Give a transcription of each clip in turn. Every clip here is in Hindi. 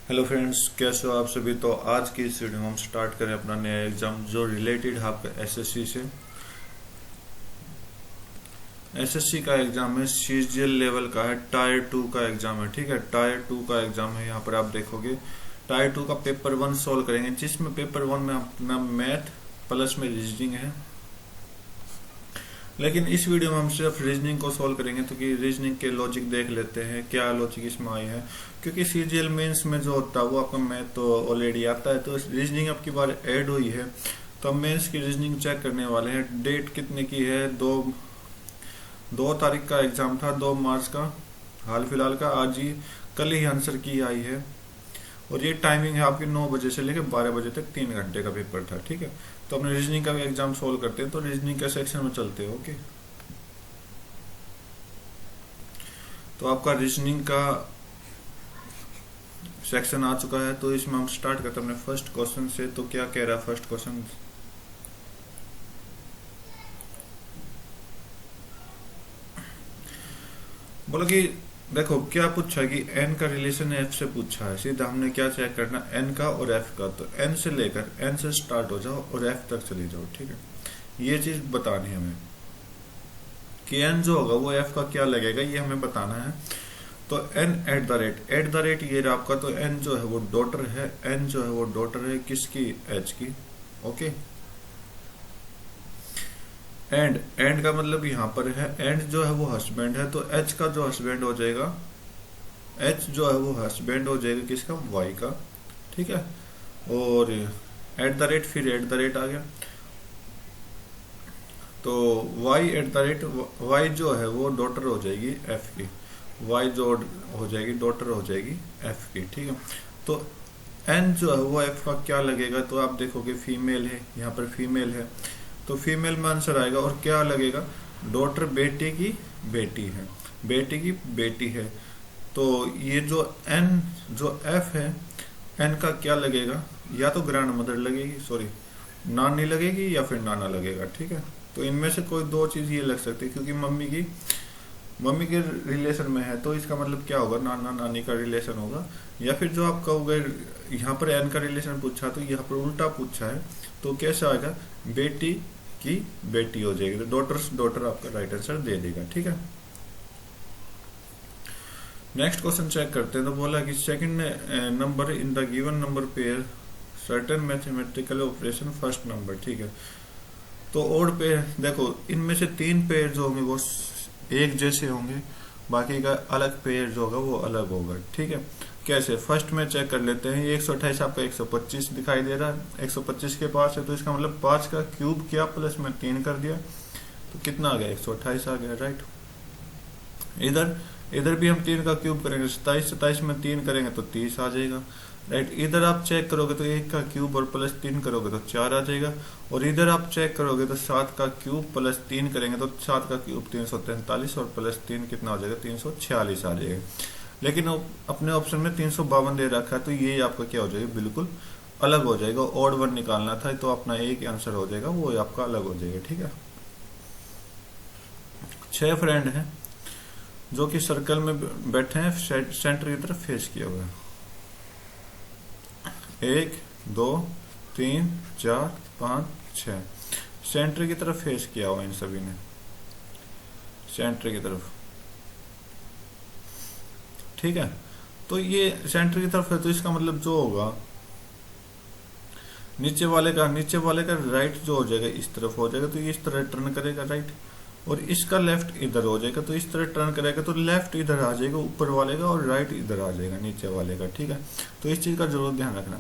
हेलो फ्रेंड्स, कैसे हो आप सभी। तो आज की इस वीडियो में हम स्टार्ट करें अपना नया एग्जाम जो रिलेटेड है आपका एसएससी से। एसएससी का एग्जाम है, सीजीएल लेवल का है, टायर 2 का एग्जाम है। ठीक है, टायर 2 का एग्जाम है। यहाँ पर आप देखोगे टायर 2 का पेपर 1 सोल्व करेंगे, जिसमें पेपर 1 में अपना मैथ प्लस में रीजनिंग है। लेकिन इस वीडियो में हम सिर्फ रीजनिंग को सोल्व करेंगे, तो कि रीजनिंग के लॉजिक देख लेते हैं, क्या लॉजिक इसमें आई है। क्योंकि सीजीएल मेंस में जो होता है वो आपका मैथ तो ऑलरेडी आता है, तो रीजनिंग अब की बार ऐड हुई है। तो हम मेंस की रीजनिंग चेक करने वाले हैं। डेट कितने की है? 2 तारीख का एग्जाम था, 2 मार्च का। हाल फिलहाल का आज ही कल ही आंसर की आई है। और ये टाइमिंग है आपकी 9 बजे से लेकर 12 बजे तक, 3 घंटे का पेपर था। ठीक है, तो अपने रीजनिंग का भी एग्जाम सोल्व करते हैं। तो रीजनिंग के सेक्शन में चलते हैं। ओके, तो आपका रीजनिंग का सेक्शन आ चुका है। तो इसमें हम स्टार्ट करते हैं अपने फर्स्ट क्वेश्चन से। तो क्या कह रहा है फर्स्ट क्वेश्चन? बोलो कि देखो क्या पूछा है कि एन का रिलेशन एफ से पूछा है। सीधा हमने क्या चेक करना, एन का और एफ का। तो एन से लेकर एन से स्टार्ट हो जाओ और एफ तक चली जाओ। ठीक है, ये चीज बतानी है हमें कि एन जो होगा वो एफ का क्या लगेगा, ये हमें बताना है। तो एन एट द रेट ये रहा आपका। तो एन जो है वो डॉटर है, एन जो है वो डॉटर है किसकी? एच की। ओके, एंड का मतलब यहाँ पर है एंड जो है वो हस्बैंड है। तो एच का जो हस्बैंड हो जाएगा, एच जो है वो हस्बैंड हो जाएगा किसका? वाई का। ठीक है, और एट द रेट, फिर एट द रेट आ गया। तो Y at the rate, Y जो है वो डॉटर हो जाएगी एफ की। वाई जो हो जाएगी डॉटर हो जाएगी एफ की। ठीक है, तो एन जो है वो एफ का क्या लगेगा? तो आप देखोगे फीमेल है, यहाँ पर फीमेल है, तो फीमेल में आंसर आएगा। और क्या लगेगा? डॉटर बेटे की बेटी है, बेटी की बेटी है। तो ये जो एन जो एफ है, एन का क्या लगेगा? या तो ग्रैंड मदर लगेगी, सॉरी नानी लगेगी, या फिर नाना लगेगा। ठीक है, तो इनमें से कोई दो चीज ये लग सकती है, क्योंकि मम्मी के रिलेशन में है। तो इसका मतलब क्या होगा? नाना नानी का रिलेशन होगा। या फिर जो आप कहोगे यहाँ पर एन का रिलेशन पूछा, तो यहाँ पर उल्टा पूछा है। तो कैसे आएगा? बेटी की बेटी हो जाएगी। तो डॉटर आपका राइट आंसर दे देगा। ठीक है, नेक्स्ट क्वेश्चन चेक करते हैं। तो बोला कि second number in the given number pair certain mathematical operation first number. ठीक है, तो ओड पेयर देखो, इनमें से 3 पेयर जो होंगे वो एक जैसे होंगे, बाकी का अलग पेयर जो होगा वो अलग होगा। ठीक है, कैसे? फर्स्ट में चेक कर लेते हैं। 128 आपका 125 दिखाई दे रहा है, 125 के पास है। तो इसका मतलब 5 का क्यूब किया प्लस में 3 कर दिया, तो कितना आ गया? 128 आ गया। राइट, इधर इधर भी हम 3 का क्यूब करेंगे, 27 में 3 करेंगे तो 30 आ जाएगा। राइट, इधर आप चेक करोगे तो 1 का क्यूब और प्लस 3 करोगे तो 4 आ जाएगा। और इधर आप चेक करोगे तो 7 का क्यूब प्लस 3 करेंगे तो 7 का क्यूब 343 और प्लस 3 कितना हो जाएगा? 346 आ जाएगा। लेकिन अपने ऑप्शन में 352 दे रखा है, तो ये आपका क्या हो जाएगा? बिल्कुल अलग हो जाएगा। ऑड वन निकालना था, तो अपना एक आंसर हो जाएगा, वो आपका अलग हो जाएगा। ठीक है, 6 फ्रेंड हैं जो कि सर्कल में बैठे हैं, सेंटर की तरफ फेस किया हुआ है। 1 2 3 4 5 6 सेंटर की तरफ फेस किया हुआ इन सभी ने, सेंटर की तरफ। ठीक है, तो ये सेंटर की तरफ है, तो इसका मतलब जो होगा नीचे वाले का राइट जो हो जाएगा इस तरफ हो जाएगा, तो ये इस तरह टर्न करेगा राइट। और इसका लेफ्ट इधर हो जाएगा, तो इस तरह टर्न करेगा, तो लेफ्ट इधर आ जाएगा ऊपर वाले का, और राइट इधर आ जाएगा नीचे वाले का। ठीक है, तो इस चीज का जरूर ध्यान रखना।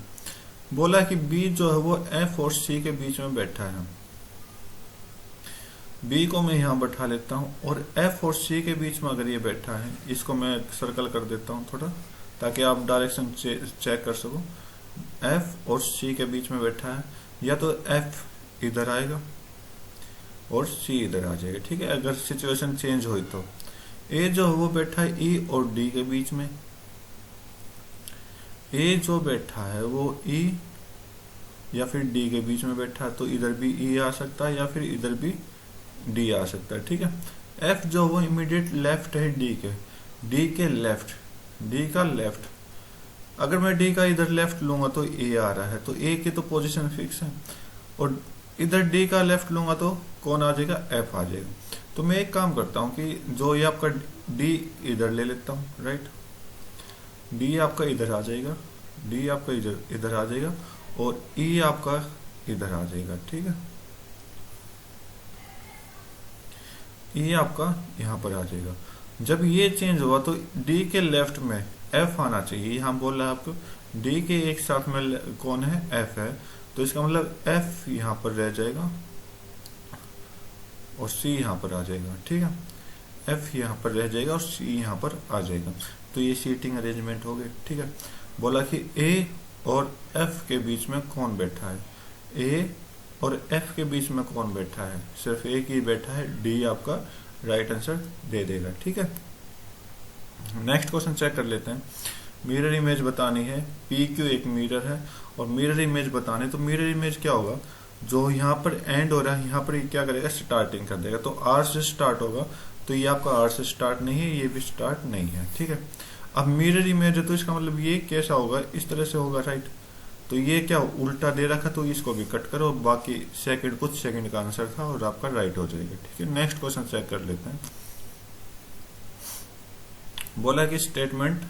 बोला कि बी जो है वो एफ और सी के बीच में बैठा है। बी को मैं यहाँ बैठा लेता हूँ, और एफ और सी के बीच में अगर ये बैठा है, इसको मैं सर्कल कर देता हूँ थोड़ा, ताकि आप डायरेक्शन चेक कर सको। एफ और सी के बीच में बैठा है, या तो एफ इधर आएगा और सी इधर आ जाएगा। ठीक है, अगर सिचुएशन चेंज हुई तो ए जो है वो बैठा है ई और डी के बीच में। ए जो बैठा है वो ई या फिर डी के बीच में बैठा है, तो इधर भी ई आ सकता है या फिर इधर भी डी आ सकता है। ठीक है, एफ जो वो इमीडिएट लेफ्ट है डी के लेफ्ट, डी का लेफ्ट, अगर मैं डी का इधर लेफ्ट लूंगा तो ए आ रहा है, तो ए की तो पोजीशन फिक्स है, और इधर डी का लेफ्ट लूंगा तो कौन आ जाएगा, एफ आ जाएगा। तो मैं एक काम करता हूँ कि जो ये आपका डी इधर ले लेता हूँ, राइट, डी आपका इधर आ जाएगा, डी आपका इधर इधर आ जाएगा, और ई आपका इधर आ जाएगा, ठीक है, ई आपका यहाँ पर आ जाएगा। जब ये चेंज हुआ तो डी के लेफ्ट में एफ आना चाहिए, हम बोल रहे हैं आपको डी के एक साथ में कौन है, एफ है, तो इसका मतलब एफ यहाँ पर रह जाएगा और सी यहाँ पर आ जाएगा, ठीक है, एफ यहाँ पर रह जाएगा और सी यहाँ पर आ जाएगा। तो ये सीटिंग अरेंजमेंट हो गई, ठीक है। बोला कि ए और एफ के बीच में कौन बैठा है, ए और एफ के बीच में कौन बैठा है, सिर्फ एक ही बैठा है, डी आपका राइट आंसर दे देगा, ठीक है। नेक्स्ट क्वेश्चन चेक कर लेते हैं। मिरर इमेज बतानी है, पी क्यू एक मिरर है और मिरर इमेज बताने, तो मिरर इमेज क्या होगा, जो यहाँ पर एंड हो रहा है यहाँ पर क्या करेगा, स्टार्टिंग कर देगा, तो आर से स्टार्ट होगा, तो ये आपका आर से स्टार्ट नहीं है, ये भी स्टार्ट नहीं है, ठीक है। अब मिरर इमेज है तो इसका मतलब ये कैसा होगा, इस तरह से होगा, राइट, तो ये क्या उल्टा दे रखा, तो इसको भी कट करो, बाकी सेकंड कुछ सेकंड का आंसर था और आपका राइट हो जाएगा, ठीक है। नेक्स्ट क्वेश्चन चेक कर लेते हैं। बोला कि स्टेटमेंट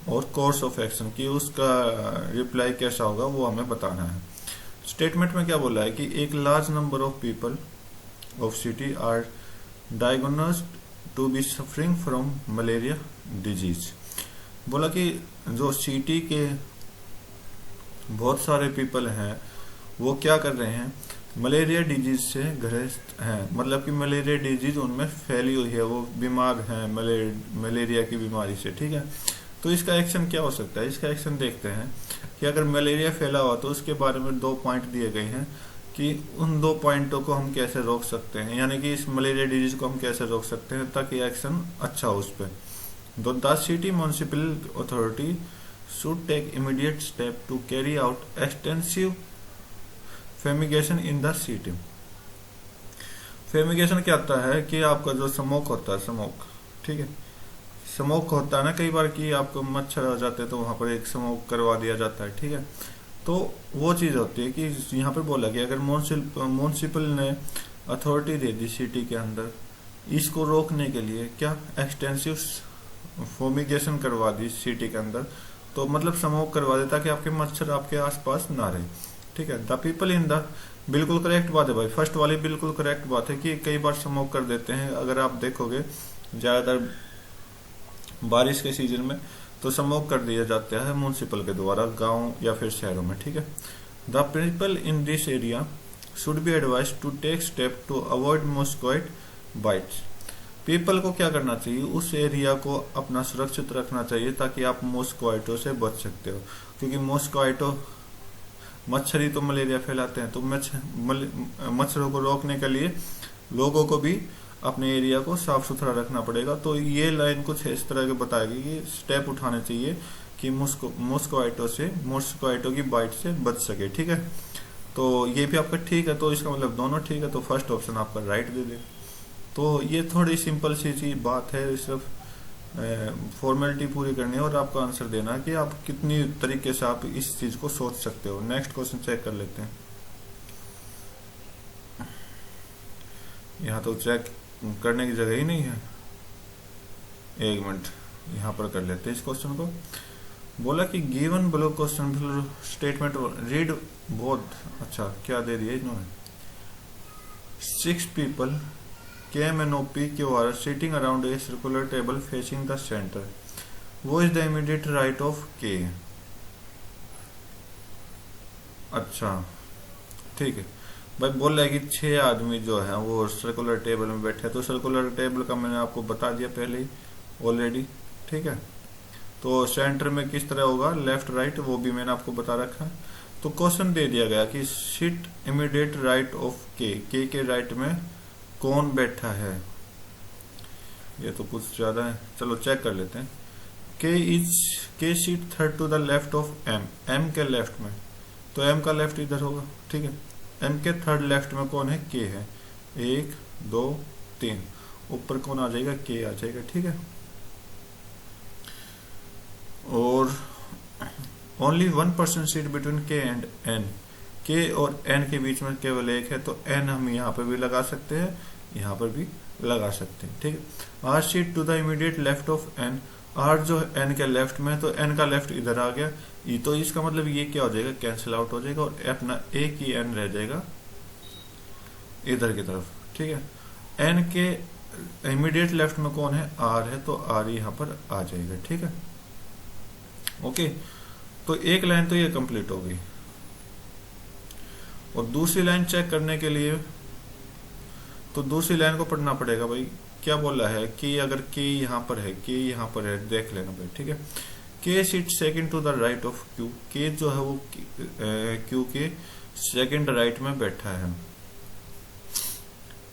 और कोर्स ऑफ एक्शन की उसका रिप्लाई कैसा होगा वो हमें बताना है। स्टेटमेंट में क्या बोला है कि एक large number of people of city are diagnosed to be suffering from malaria disease. बोला कि जो सिटी के बहुत सारे पीपल हैं वो क्या कर रहे हैं, मलेरिया डिजीज से ग्रस्त हैं, मतलब कि मलेरिया डिजीज उनमें फैली हुई है, वो बीमार हैं मलेरिया की बीमारी से, ठीक है। तो इसका एक्शन क्या हो सकता है, इसका एक्शन देखते हैं कि अगर मलेरिया फैला हुआ तो उसके बारे में 2 पॉइंट दिए गए हैं कि उन 2 पॉइंटों को हम कैसे रोक सकते हैं, यानी कि इस मलेरिया डिजीज को हम कैसे रोक सकते हैं ताकि एक्शन अच्छा हो उस पर। The city municipal authority should take immediate step to carry out extensive fumigation in the city. Fumigation क्या होता है कि आपका जो स्मोक होता है, स्मोक, ठीक है, स्मोक होता है ना कई बार कि आपको मच्छर आ जाते हैं तो वहां पर एक स्मोक करवा दिया जाता है, ठीक है। तो वो चीज होती है कि यहाँ पर बोला कि अगर म्युनिसिपल ने अथॉरिटी दे दी सिटी के अंदर इसको रोकने के लिए, क्या एक्सटेंसिव फोमिगेशन करवा दी सिटी के अंदर, तो मतलब स्मोक करवा दे ताकि आपके मच्छर आपके आसपास ना रहे, ठीक है। द पीपल इन द, बिल्कुल करेक्ट बात है भाई, फर्स्ट वाली बिल्कुल करेक्ट बात है कि कई बार स्मोक कर देते हैं। अगर आप देखोगे ज्यादातर बारिश के सीजन में तो स्मोक कर दिया जाता है म्युनिसिपल के द्वारा गांव या फिर शहरों में, ठीक है। The people in this area should be advise to take step to avoid mosquito bites. People को क्या करना चाहिए, उस एरिया को अपना सुरक्षित रखना चाहिए ताकि आप मॉस्क्वाइटो से बच सकते हो, क्योंकि मॉस्क्वाइटो मच्छर ही तो मलेरिया फैलाते हैं। तो मच्छरों को रोकने के लिए लोगों को भी अपने एरिया को साफ सुथरा रखना पड़ेगा। तो ये लाइन कुछ इस तरह के बताएगी कि स्टेप उठाने चाहिए कि मॉस्क्वाइटो की बाइट से बच सके, ठीक है। तो ये भी आपका ठीक है, तो इसका मतलब दोनों ठीक है, तो फर्स्ट ऑप्शन आपका राइट दे दे। तो ये थोड़ी सिंपल सी चीज बात है, सिर्फ फॉर्मेलिटी पूरी करनी है और आपका आंसर देना है कि आप कितनी तरीके से आप इस चीज को सोच सकते हो। नेक्स्ट क्वेश्चन चेक कर लेते हैं। यहाँ तो चेक करने की जगह ही नहीं है, एक मिनट यहाँ पर कर लेते हैं इस क्वेश्चन को। बोला कि given below question statement read both, अच्छा क्या दे दिया इन्होंने, 6 people came and OPQ sitting around a circular table facing the center. Wo is the immediate right of K? अच्छा ठीक है भाई, बोल रहा है कि 6 आदमी जो है वो सर्कुलर टेबल में बैठे हैं, तो सर्कुलर टेबल का मैंने आपको बता दिया पहले ही ऑलरेडी, ठीक है। तो सेंटर में किस तरह होगा, लेफ्ट राइट, वो भी मैंने आपको बता रखा है। तो क्वेश्चन दे दिया गया कि सिट इमीडिएट राइट ऑफ के के राइट में कौन बैठा है। ये तो कुछ ज्यादा है, चलो चेक कर लेते हैं। K seat third to the left of M, M के लेफ्ट में, तो एम का लेफ्ट इधर होगा, ठीक है। एम के थर्ड लेफ्ट में कौन है, के है, 1 2 3, ऊपर कौन आ जाएगा, के आ जाएगा, ठीक है। और ओनली 1% सीट बिटवीन के एंड एन, के और एन के बीच में केवल एक है, तो एन हम यहाँ पर भी लगा सकते हैं, यहाँ पर भी लगा सकते हैं, ठीक है। R seat to the immediate left of N, R जो एन के लेफ्ट में, तो एन का लेफ्ट इधर आ गया, ये तो इसका मतलब ये क्या हो जाएगा, कैंसिल आउट हो जाएगा, और अपना एक ही एन रह जाएगा इधर की तरफ, ठीक है। एन के इमीडिएट लेफ्ट में कौन है, आर है, तो आर यहाँ पर आ जाएगा, ठीक है। ओके, तो एक लाइन तो ये कंप्लीट हो गई, और दूसरी लाइन चेक करने के लिए तो दूसरी लाइन को पढ़ना पड़ेगा भाई, क्या बोला है कि अगर के यहाँ पर है, के यहाँ पर है, देख लेना भाई, ठीक है। K seat second to the right of Q, K जो है वो क्यू के सेकंड राइट में बैठा है,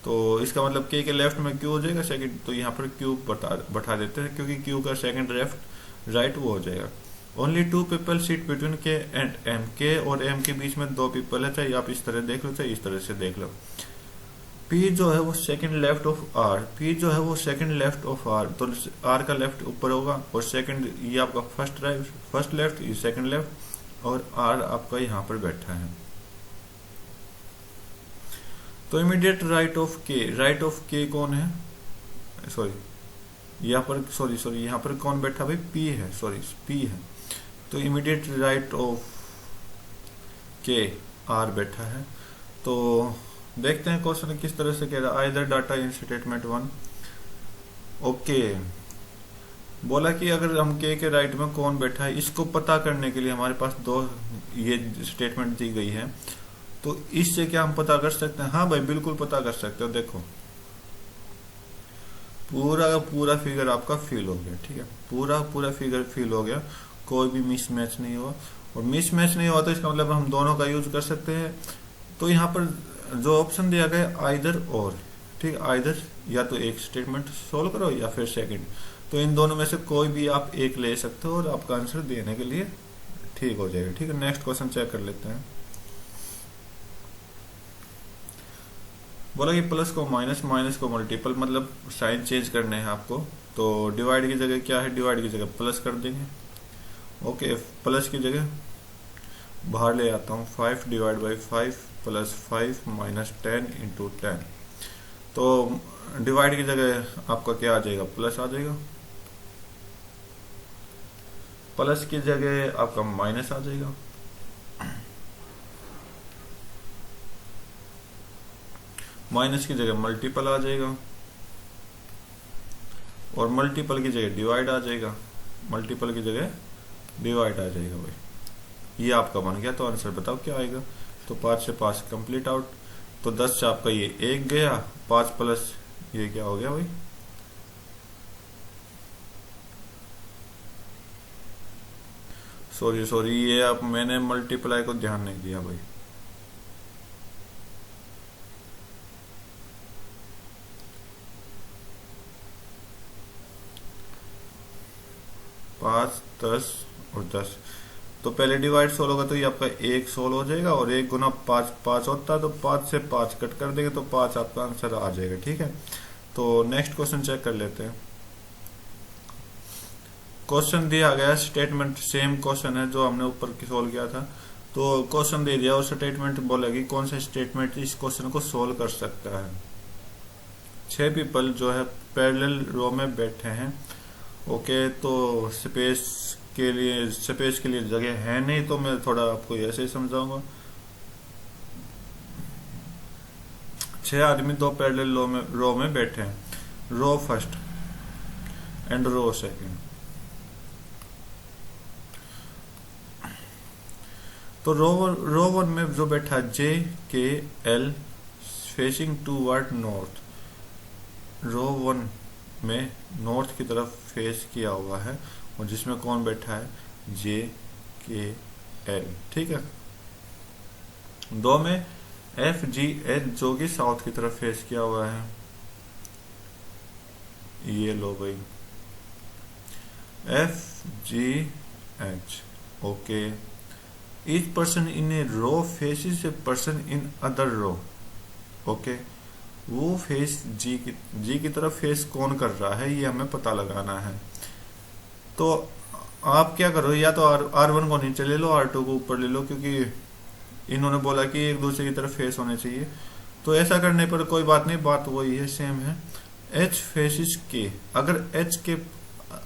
तो इसका मतलब के लेफ्ट में क्यू हो जाएगा सेकंड, तो यहाँ पर क्यू बैठा देते हैं, क्योंकि क्यू का सेकंड लेफ्ट राइट वो हो जाएगा। ओनली 2 पीपल सीट बिटवीन के एंड एम, के और एम के बीच में 2 पीपल है, चाहे आप इस तरह देख लो चाहे इस तरह से देख लो। पी जो है वो second left of R, P जो है वो सेकंड लेफ्ट ऑफ आर, तो आर का लेफ्ट ऊपर होगा, और सेकंड ये आपका फर्स्ट लेफ्ट, ये सेकंड लेफ्ट, और आर आपका यहाँ पर बैठा है। तो इमीडिएट राइट ऑफ के कौन है, सॉरी यहाँ पर कौन बैठा भाई, पी है, पी है, तो इमीडिएट राइट ऑफ के आर बैठा है। तो देखते हैं क्वेश्चन किस तरह से कह रहा है, either data in statement 1। Okay, बोला कि अगर हम के राइट में कौन बैठा है, इसको पता करने के लिए हमारे पास 2 ये स्टेटमेंट दी गई है, तो इससे क्या हम पता कर सकते हैं, हाँ भाई बिल्कुल पता कर सकते हो। देखो पूरा का पूरा फिगर आपका फिल हो गया, ठीक है, पूरा फिगर फिल हो गया, कोई भी मिसमैच नहीं हुआ, और मिसमैच नहीं हुआ तो इसका मतलब हम दोनों का यूज कर सकते हैं। तो यहाँ पर जो ऑप्शन दिया गया आइदर और, ठीक, आइदर या तो एक स्टेटमेंट सोल्व करो या फिर सेकंड, तो इन दोनों में से कोई भी आप एक ले सकते हो और आपका आंसर देने के लिए ठीक हो जाएगा, ठीक है। नेक्स्ट क्वेश्चन चेक कर लेते हैं। बोला कि प्लस को माइनस को मल्टीपल, मतलब साइन चेंज करने हैं आपको, तो डिवाइड की जगह क्या है, डिवाइड की जगह प्लस कर देंगे। ओके, प्लस की जगह बाहर ले आता हूँ, 5 divide by 5 plus 5 minus 10 into 10, तो डिवाइड की जगह आपका क्या आ जाएगा, प्लस आ जाएगा, प्लस की जगह आपका माइनस आ जाएगा, माइनस की जगह मल्टीपल आ जाएगा, और मल्टीपल की जगह डिवाइड आ जाएगा, मल्टीपल की जगह डिवाइड आ जाएगा भाई। ये आपका बन गया, तो आंसर बताओ क्या आएगा। तो 5 से 5 कंप्लीट आउट, तो 10 से आपका ये 1 गया, 5 प्लस ये क्या हो गया भाई, सॉरी ये आप मैंने मल्टीप्लाई को ध्यान नहीं दिया भाई, पाँच 10 और 10, तो पहले डिवाइड 16 होगा तो ये आपका 1 16 हो जाएगा, और 1 गुना 5 5 होता है, तो 5 से 5 कट कर देंगे तो 5 आपका आंसर आ जाएगा, ठीक है। तो नेक्स्ट क्वेश्चन चेक कर लेते हैं। क्वेश्चन दिया गया, स्टेटमेंट सेम क्वेश्चन है जो हमने ऊपर सोल्व किया था, तो क्वेश्चन दे दिया और स्टेटमेंट बोलेगी कौन सा स्टेटमेंट इस क्वेश्चन को सोल्व कर सकता है। 6 पीपल जो है पैरेलल रो में बैठे हैं। ओके, तो स्पेस के लिए जगह है नहीं, तो मैं थोड़ा आपको ऐसे ही समझाऊंगा। 6 आदमी 2 पैरेलल रो में बैठे हैं, row first and row second. तो रो 1 में जो बैठा जे के एल फेसिंग टूवर्ड नॉर्थ, रो 1 में नॉर्थ की तरफ फेस किया हुआ है, और जिसमें कौन बैठा है, जे के एल, ठीक है। 2 में एफ जी एच जो कि साउथ की तरफ फेस किया हुआ है, ये लो भाई F G H. Okay, each person in a row faces a person in other row. Okay, वो फेस जी की तरफ फेस कौन कर रहा है, ये हमें पता लगाना है। तो आप क्या करो, या तो R1 को नीचे ले लो, R2 को ऊपर ले लो, क्योंकि इन्होंने बोला कि एक दूसरे की तरफ फेस होने चाहिए। तो ऐसा करने पर कोई बात नहीं, बात वही है, सेम है। H फेसिस K,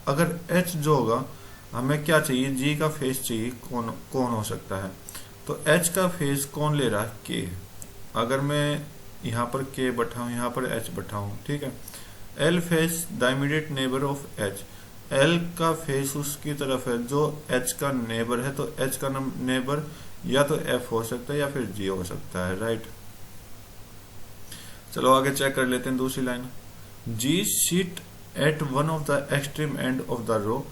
अगर H जो होगा, हमें क्या चाहिए, G का फेस चाहिए, कौन कौन हो सकता है। तो H का फेस कौन ले रहा है, K। अगर मैं यहाँ पर K बैठाऊँ, यहाँ पर H बैठाऊँ, ठीक है। L face the immediate neighbour of H, L का फेस उसकी तरफ है जो H का नेबर है, तो H का नेबर या तो F हो सकता है या फिर G हो सकता है, राइट। चलो आगे चेक कर लेते हैं दूसरी line. G seat at one of the extreme end of the row,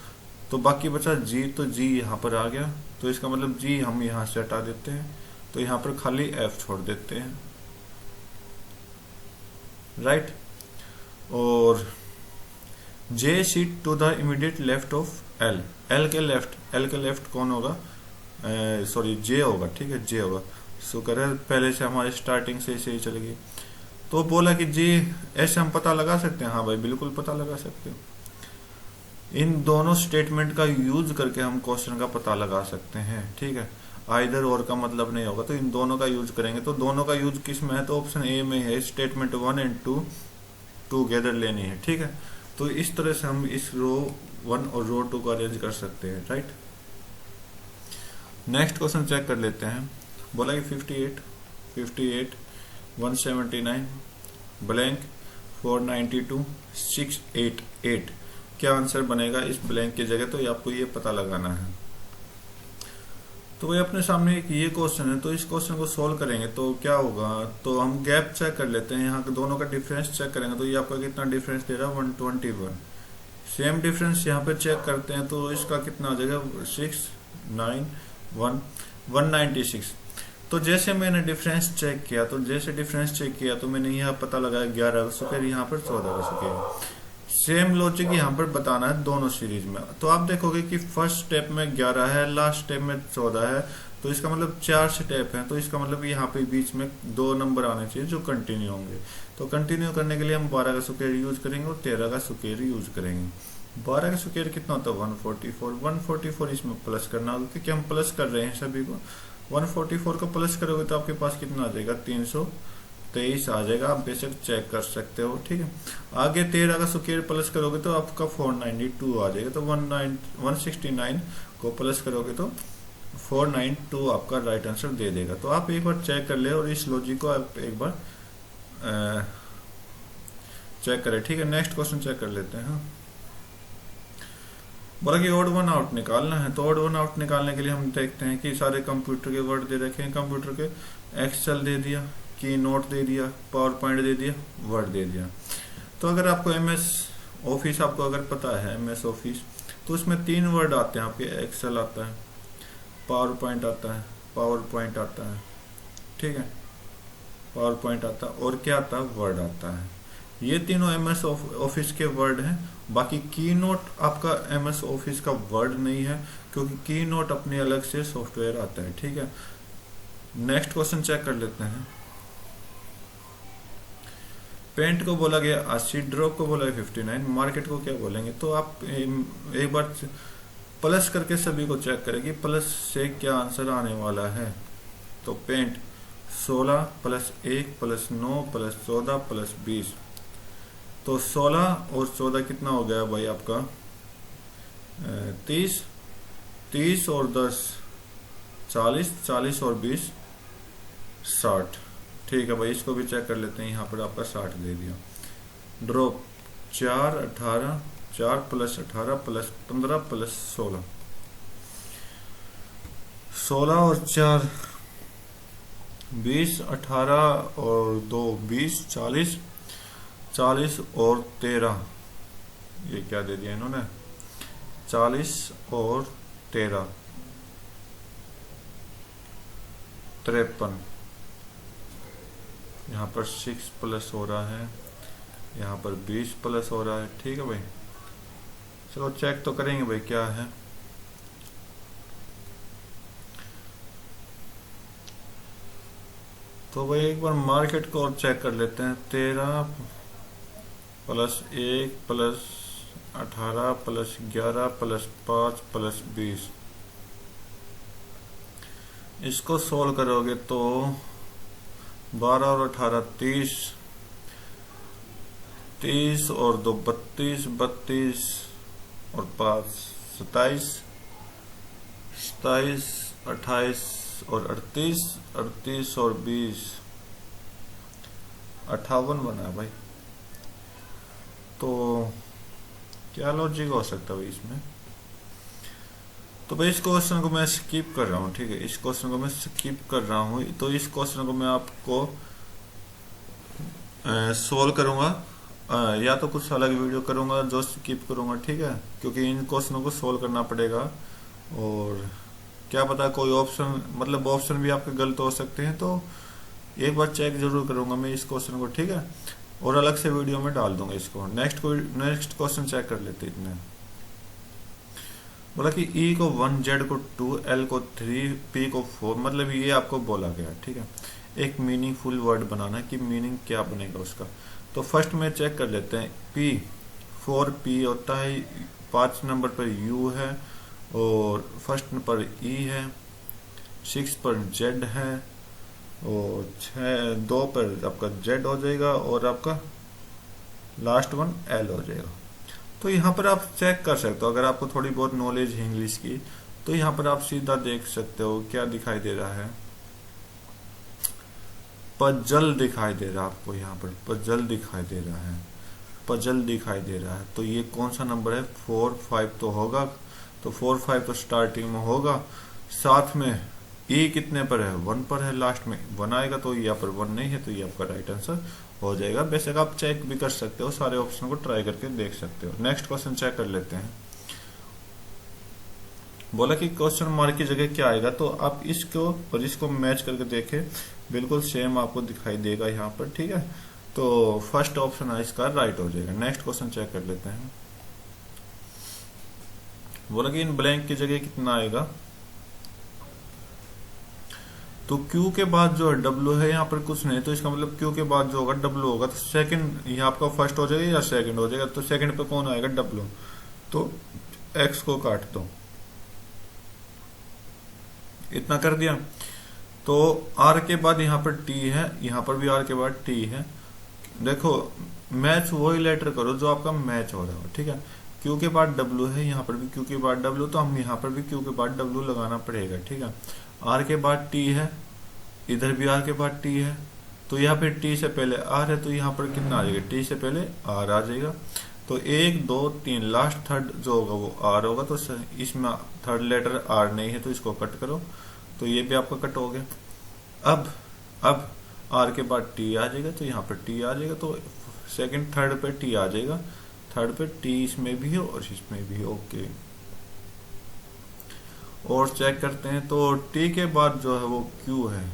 तो बाकी बचा G, तो G यहाँ पर आ गया, तो इसका मतलब G हम यहाँ से हटा देते हैं, तो यहाँ पर खाली F छोड़ देते हैं, राइट। और J seat to the immediate left of L, L के लेफ्ट कौन होगा, सॉरी J होगा, ठीक है, J होगा। शुक्र है पहले से हमारी स्टार्टिंग से सही चलेगी। तो बोला कि जी ऐसे हम पता लगा सकते हैं, हाँ भाई बिल्कुल पता लगा सकते हो। इन दोनों स्टेटमेंट का यूज करके हम क्वेश्चन का पता लगा सकते हैं, ठीक है। आइदर और का मतलब नहीं होगा, तो इन दोनों का यूज करेंगे। तो दोनों का यूज किस में है, तो ऑप्शन ए में है, स्टेटमेंट 1 एंड 2 टूगेदर लेनी है, ठीक है। तो इस तरह से हम इस रो 1 और रो 2 को अरेंज कर सकते हैं, राइट। नेक्स्ट क्वेश्चन चेक कर लेते हैं। बोला कि 58 179 ब्लैंक 492 688, क्या आंसर बनेगा इस ब्लैंक की जगह, तो आपको ये पता लगाना है। तो भाई अपने सामने एक ये क्वेश्चन है, तो इस क्वेश्चन को सोल्व करेंगे तो क्या होगा, तो हम गैप चेक कर लेते हैं, यहाँ के दोनों का डिफरेंस चेक करेंगे, तो ये आपका कितना डिफरेंस दे रहा है, 121। सेम डिफरेंस यहाँ पे चेक करते हैं, तो इसका कितना आ जाएगा, 196। तो जैसे मैंने डिफरेंस चेक किया, तो मैंने यहाँ पता लगाया 11 का स्क्वायर, यहाँ पर 14 का स्क्वायर। सेम लॉजिक यहाँ पर बताना है दोनों सीरीज में। तो आप देखोगे कि फर्स्ट स्टेप में 11 है, लास्ट स्टेप में 14 है, तो इसका मतलब 4 स्टेप है, तो इसका मतलब यहाँ पे बीच में 2 नंबर आने चाहिए जो कंटिन्यू होंगे। तो कंटिन्यू करने के लिए हम 12 का स्क्वायर यूज करेंगे और 13 का स्क्वायर यूज करेंगे। 12 का स्क्वायर कितना होता है, 144 इसमें प्लस करना होगा, क्योंकि हम प्लस कर रहे हैं सभी को। 144 को प्लस करोगे तो आपके पास कितना आ जाएगा, 323 आ जाएगा, आप बेशक चेक कर सकते हो, ठीक है। आगे 13 का स्क्वायर प्लस करोगे तो आपका 492 आ जाएगा, तो 169 को प्लस करोगे तो 492 आपका राइट आंसर दे देगा। तो आप एक बार चेक कर ले और इस लॉजिक को आप एक बार चेक करें, ठीक है। नेक्स्ट क्वेश्चन चेक कर लेते हैं। बोला कि ऑड वन आउट निकालना है, तो ऑड वन आउट निकालने के लिए हम देखते हैं कि सारे कंप्यूटर के वर्ड दे रखे हैं, कंप्यूटर के एक्सेल दे दिया, की नोट दे दिया, पावर पॉइंट दे दिया, वर्ड दे दिया। तो अगर आपको MS ऑफिस आपको अगर पता है MS ऑफिस, तो उसमें 3 वर्ड आते हैं आपके, एक्सेल आता है, पावर पॉइंट आता है, ठीक है, पावर पॉइंट आता है, और क्या आता है, वर्ड आता है। ये तीनों MS ऑफिस के वर्ड हैं। बाकी की नोट आपका MS ऑफिस का वर्ड नहीं है, क्योंकि की नोट अपने अलग से सॉफ्टवेयर आता है, ठीक है। नेक्स्ट क्वेश्चन चेक कर लेते हैं। पेंट को बोला गया 80, ड्रॉप को बोला गया 59, मार्केट को क्या बोलेंगे, तो आप एक बार प्लस करके सभी को चेक करें कि प्लस से क्या आंसर आने वाला है। तो पेंट 16 + 1 + 9 + 14 + 20, तो 16 और 14 कितना हो गया भाई आपका 30 और 10 40 और 20 60, ठीक है भाई। इसको भी चेक कर लेते हैं, यहाँ पर आपका 60 दे दिया। ड्रॉप 4 18 4 + 18 + 15 + 16, 16 और 4 20, 18 और 2 20, 40 और 13, ये क्या दे दिया इन्होंने, 40 और 13 53, यहाँ पर 6 प्लस हो रहा है, यहाँ पर 20 प्लस हो रहा है, ठीक है भाई। चलो चेक तो करेंगे भाई क्या है। तो भाई एक बार मार्केट को और चेक कर लेते हैं। 13 + 1 + 18 प्लस 11 प्लस 5 प्लस 20, इसको सोल्व करोगे तो 12 और 18 30, 30 और 2 32, 32 और 5 27, 27, 28 और 38, 38 और 20 58 बना भाई। तो क्या लॉजिक हो सकता है भाई इसमें? तो भाई इस क्वेश्चन को मैं स्किप कर रहा हूँ, ठीक है, इस क्वेश्चन को मैं स्किप कर रहा हूँ। तो इस क्वेश्चन को मैं आपको सोल्व करूंगा, या तो कुछ अलग वीडियो करूंगा जो स्किप करूंगा, ठीक है, क्योंकि इन क्वेश्चनों को सोल्व करना पड़ेगा। और क्या पता कोई ऑप्शन, मतलब ऑप्शन भी आपके गलत हो सकते हैं, तो एक बार चेक जरूर करूंगा मैं इस क्वेश्चन को, ठीक है, और अलग से वीडियो में डाल दूंगा इसको। नेक्स्ट क्वेश्चन चेक कर लेते इतने। बोला कि E को 1, Z को 2, L को 3, P को 4, मतलब ये आपको बोला गया, ठीक है। एक मीनिंगफुल वर्ड बनाना है कि मीनिंग क्या बनेगा उसका। तो फर्स्ट में चेक कर लेते हैं। P 4P होता है, 5 नंबर पर U है, और फर्स्ट पर E है, 6 पर Z है, और 2 पर आपका Z हो जाएगा, और आपका लास्ट वन L हो जाएगा। तो यहाँ पर आप चेक कर सकते हो, अगर आपको थोड़ी बहुत नॉलेज है इंग्लिश की, तो यहाँ पर आप सीधा देख सकते हो क्या दिखाई दे रहा है, पजल दिखाई दे रहा है आपको, यहाँ पर पजल दिखाई दे रहा है, पजल दिखाई दे रहा है। तो ये कौन सा नंबर है? 4, 5 तो होगा, तो 4, 5 तो स्टार्टिंग में होगा। साथ में E कितने पर है? 1 पर है, लास्ट में 1 आएगा, तो यहाँ पर 1 नहीं है, तो ये आपका राइट आंसर हो जाएगा। बेशक आप चेक भी कर सकते हो, सारे ऑप्शन को ट्राई करके देख सकते हो। नेक्स्ट क्वेश्चन चेक कर लेते हैं। बोला कि क्वेश्चन मार्क की जगह क्या आएगा, तो आप इसको और इसको मैच करके देखें, बिल्कुल सेम आपको दिखाई देगा यहाँ पर, ठीक है। तो फर्स्ट ऑप्शन है इसका राइट हो जाएगा। नेक्स्ट क्वेश्चन चेक कर लेते हैं। बोला कि इन ब्लैंक की जगह कितना आएगा, तो Q के बाद जो है W है, यहाँ पर कुछ नहीं, तो इसका मतलब Q के बाद जो होगा W होगा, तो सेकंड यहाँ आपका फर्स्ट हो जाएगा या सेकंड हो जाएगा, तो सेकंड पे कौन आएगा? W। तो X को काट दो, इतना कर दिया। तो R के बाद यहाँ पर T है, यहाँ पर भी R के बाद T है। देखो मैच वही लेटर करो जो आपका मैच हो रहा हो, ठीक है। Q के बाद W है, यहाँ पर भी Q के बाद W, तो हम यहाँ पर भी Q के बाद W लगाना पड़ेगा, ठीक है। R के बाद T है, इधर भी R के बाद T है, तो यहाँ पे T से पहले R है, तो यहाँ पर कितना आ जाएगा? T से पहले R आ जाएगा। तो 1, 2, 3, लास्ट थर्ड जो होगा वो R होगा, तो इसमें थर्ड लेटर R नहीं है, तो इसको कट करो, तो ये भी आपका कट हो गया। अब R के बाद T आ जाएगा, तो यहाँ पर T आ जाएगा, तो सेकंड थर्ड पे T आ जाएगा, थर्ड पे T इसमें भी है और इसमें भी है, ओके। और चेक करते हैं, तो T के बाद जो है वो Q है,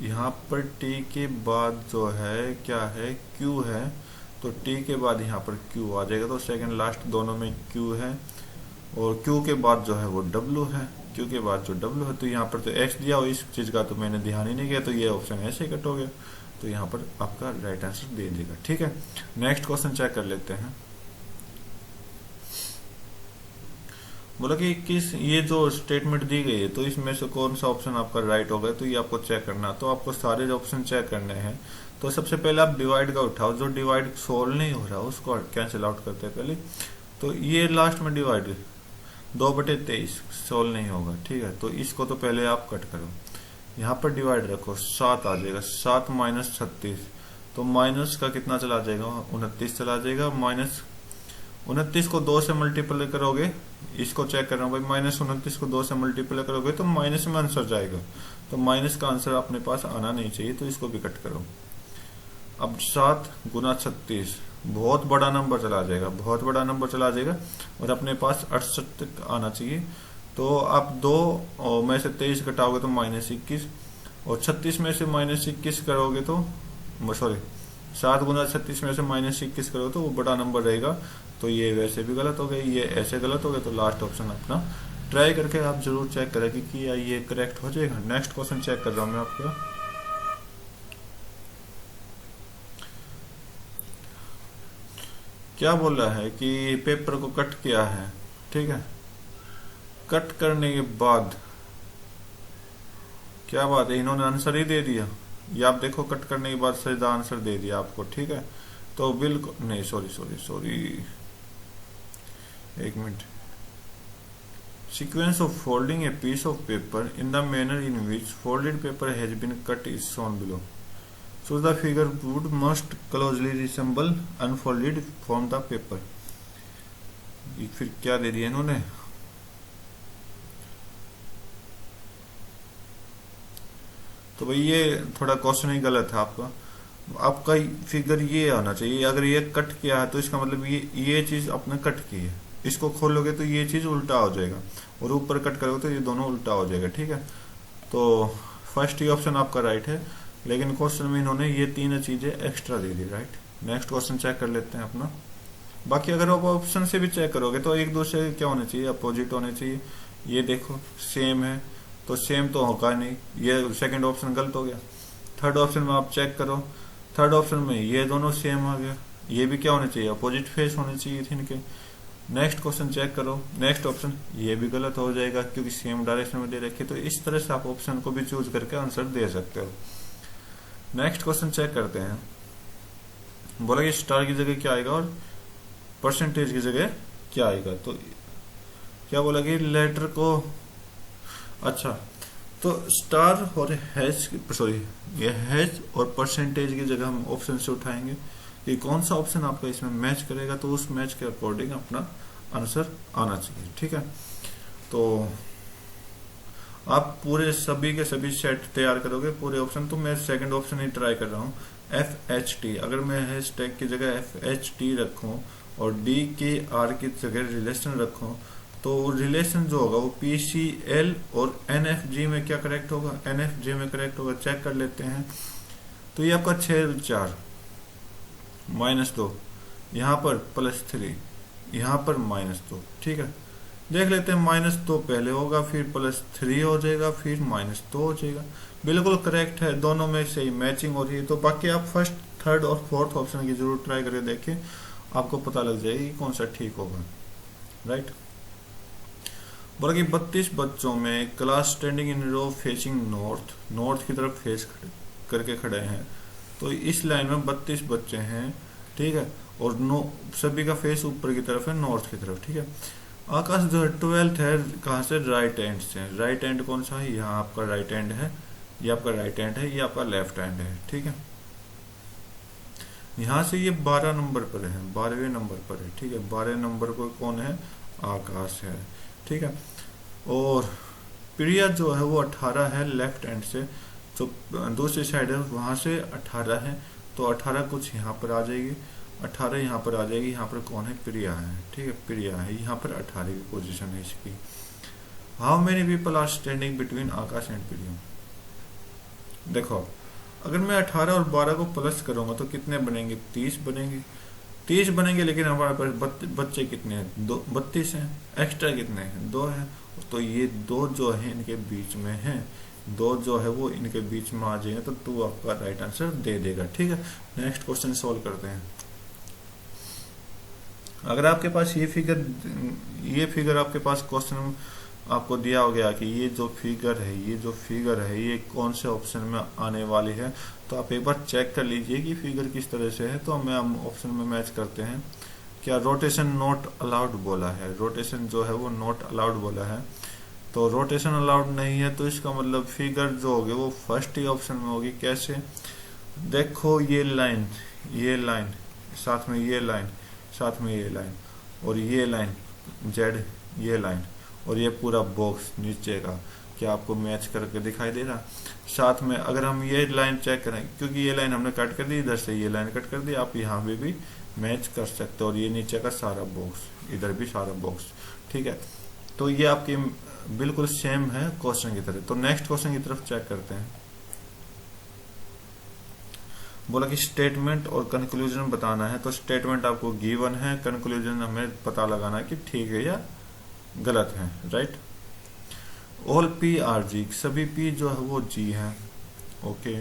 यहाँ पर T के बाद जो है क्या है? Q है, तो T के बाद यहाँ पर Q आ जाएगा, तो सेकंड लास्ट दोनों में Q है, और Q के बाद जो है वो W है, Q के बाद जो W है, तो यहाँ पर तो X दिया हो, इस चीज का तो मैंने ध्यान ही नहीं किया, तो ये ऑप्शन ऐसे ही कट हो गया, तो यहाँ पर आपका राइट आंसर दे देगा, ठीक है। नेक्स्ट क्वेश्चन चेक कर लेते हैं। बोला कि किस ये जो स्टेटमेंट दी गई है, तो इसमें से कौन सा ऑप्शन आपका राइट होगा, तो ये आपको चेक करना। तो आपको सारे ऑप्शन चेक करने हैं। तो सबसे पहले आप डिवाइड का उठाओ, जो डिवाइड सोल्व नहीं हो रहा उसको कैंसिल आउट करते हैं पहले। तो ये लास्ट में डिवाइड 2/23 सोल्व नहीं होगा, ठीक है, तो इसको तो पहले आप कट करो। यहाँ पर डिवाइड रखो, 7 आ जाएगा, 7 माइनस 36, तो माइनस का कितना चला जाएगा? 29 चला जाएगा। माइनस 29 को 2 से मल्टीप्लाई करोगे, इसको चेक कर रहा हूँ भाई, माइनस 29 को 2 से मल्टीप्लाई करोगे तो माइनस में आंसर जाएगा, तो माइनस का आंसर अपने पास आना नहीं चाहिए, तो इसको भी कट करो। अब 7 गुना 36 बहुत बड़ा नंबर चला जाएगा, बहुत बड़ा नंबर चला जाएगा, और अपने पास 68 तक आना चाहिए। तो आप 2 में से 23 घटाओगे तो माइनस 21, और 36 में से माइनस 21 करोगे तो सॉरी 7 गुना 36 में से माइनस 21 करोगे तो वो बड़ा नंबर रहेगा, तो ये वैसे भी गलत हो गया, ये ऐसे गलत हो गया। तो लास्ट ऑप्शन अपना ट्राई करके आप जरूर चेक करेंगे कि ये करेक्ट हो जाएगा। नेक्स्ट क्वेश्चन चेक कर रहा हूं मैं आपका। क्या बोला है कि पेपर को कट किया है, ठीक है। कट करने के बाद क्या बात है, इन्होंने आंसर ही दे दिया। ये आप देखो, कट करने के बाद सीधा आंसर दे दिया आपको, ठीक है। तो बिल्कुल नहीं, सॉरी सॉरी सॉरी, एक minute. Sequence of folding a piece of paper in the manner in which folded paper has been cut is shown below. So the figure would must closely resemble unfolded from the paper. ये फिर क्या दे दिया इन्होंने, तो भाई ये थोड़ा क्वेश्चन ही गलत है आपका। आपका फिगर ये आना चाहिए, अगर ये कट किया है तो इसका मतलब ये चीज आपने कट की है। इसको खोलोगे तो ये चीज उल्टा हो जाएगा, और ऊपर कट करोगे तो ये दोनों उल्टा हो जाएगा, ठीक है। तो फर्स्ट ही ऑप्शन आपका राइट है, लेकिन क्वेश्चन में इन्होंने ये तीन चीजें एक्स्ट्रा दे दी, राइट। नेक्स्ट क्वेश्चन चेक कर लेते हैं अपना। बाकी अगर आप ऑप्शन से भी चेक करोगे तो एक दूसरे क्या होने चाहिए, अपोजिट होने चाहिए। ये देखो सेम है, तो सेम तो होगा नहीं, ये सेकंड ऑप्शन गलत हो गया। थर्ड ऑप्शन में आप चेक करो, थर्ड ऑप्शन में ये दोनों सेम आ गया, ये भी क्या होने चाहिए, अपोजिट फेस होने चाहिए थे इनके। नेक्स्ट क्वेश्चन चेक करो, नेक्स्ट ऑप्शन ये भी गलत हो जाएगा क्योंकि सेम डायरेक्शन में दे रखे। तो इस तरह से आप ऑप्शन को भी चूज करके आंसर दे सकते हो। नेक्स्ट क्वेश्चन चेक करते हैं। बोला कि स्टार की जगह क्या आएगा और परसेंटेज की जगह क्या आएगा। तो क्या बोला कि लेटर को, अच्छा, तो स्टार और हैश, सॉरी ये हैश और परसेंटेज की जगह हम ऑप्शन से उठाएंगे कि कौन सा ऑप्शन आपका इसमें मैच करेगा, तो उस मैच के अकॉर्डिंग अपना आंसर आना चाहिए, ठीक है। तो आप पूरे सभी के सभी सेट तैयार करोगे पूरे ऑप्शन। तो मैं सेकंड ऑप्शन ही ट्राई कर रहा हूँ, FHT। अगर मैं हैशटैग की जगह FHT रखूं और D के R की जगह रिलेशन रखूं, तो रिलेशन जो होगा वो PCL और NFG में क्या करेक्ट होगा, NFG में करेक्ट होगा। चेक कर लेते हैं। तो ये आपका 6 4 -2, यहाँ पर +3, यहाँ पर -2, ठीक है। देख लेते हैं, -2 पहले होगा, फिर +3 हो जाएगा, फिर -2 हो जाएगा। बिल्कुल करेक्ट है, दोनों में सही मैचिंग हो रही है। तो बाकी आप फर्स्ट, थर्ड और फोर्थ ऑप्शन की जरूर ट्राई करके देखें, आपको पता लग जाएगी कौन सा ठीक होगा, राइट। बोला कि 32 बच्चों में class standing in row facing north, north की तरफ फेस करके खड़े हैं। तो इस लाइन में 32 बच्चे हैं, ठीक है, और सभी का फेस ऊपर की तरफ है, नॉर्थ की तरफ, ठीक है। आकाश जो है 12th है, कहाँ से, राइट हैंड से। राइट हैंड कौन सा है, यहाँ आपका राइट हैंड है, ये आपका राइट हैंड है, ये आपका लेफ्ट हैंड है, ठीक है। यहाँ से ये 12 नंबर पर है, 12वें नंबर पर है, ठीक है। 12 नंबर पर कौन है, आकाश है, ठीक है। और प्रिया जो है वो 18 है, लेफ्ट हैंड से। जो दूसरी साइड है वहां से 18 है, तो 18 कुछ यहाँ पर आ जाएगी, 18 यहाँ पर आ जाएगी। यहाँ पर कौन है, प्रिया है, ठीक है, प्रिया है। यहाँ पर 18 की पोजीशन है इसकी। How many people are standing between Akash and Priya. देखो, अगर मैं 18 और 12 को प्लस करूंगा तो कितने बनेंगे, 30 बनेंगे, 30 बनेंगे। लेकिन हमारे पास बच्चे कितने हैं, 32 हैं। एक्स्ट्रा कितने हैं, 2 हैं। तो ये 2 जो है इनके बीच में है, 2 जो है वो इनके बीच में आ जाएंगे, तो 2 आपका राइट आंसर दे देगा, ठीक है। नेक्स्ट क्वेश्चन सोल्व करते हैं। अगर आपके पास ये फिगर आपके पास क्वेश्चन आपको दिया हो गया कि ये जो फिगर है ये कौन से ऑप्शन में आने वाली है, तो आप एक बार चेक कर लीजिए कि फिगर किस तरह से है। तो हम ऑप्शन में मैच करते हैं। क्या रोटेशन नॉट अलाउड बोला है, रोटेशन जो है वो नॉट अलाउड बोला है। तो रोटेशन अलाउड नहीं है, तो इसका मतलब फिगर जो होगी वो फर्स्ट ही ऑप्शन में होगी। कैसे, देखो ये लाइन साथ में ये लाइन, साथ में ये लाइन, और ये लाइन जेड, ये लाइन, और ये पूरा बॉक्स नीचे का, क्या आपको मैच करके दिखाई दे रहा। साथ में अगर हम ये लाइन चेक करें, क्योंकि ये लाइन हमने कट कर दी, इधर से ये लाइन कट कर दी, आप यहाँ पे भी मैच कर सकते हो। और ये नीचे का सारा बॉक्स, इधर भी सारा बॉक्स, ठीक है। तो ये आपकी बिल्कुल सेम है क्वेश्चन की तरह। तो नेक्स्ट क्वेश्चन की तरफ चेक करते हैं। बोला कि स्टेटमेंट और कंक्लूजन बताना है। तो स्टेटमेंट आपको गिवन है, कंक्लूजन हमें पता लगाना है कि ठीक है या गलत है, right. All P R G, सभी पी जो है वो जी है, ओके।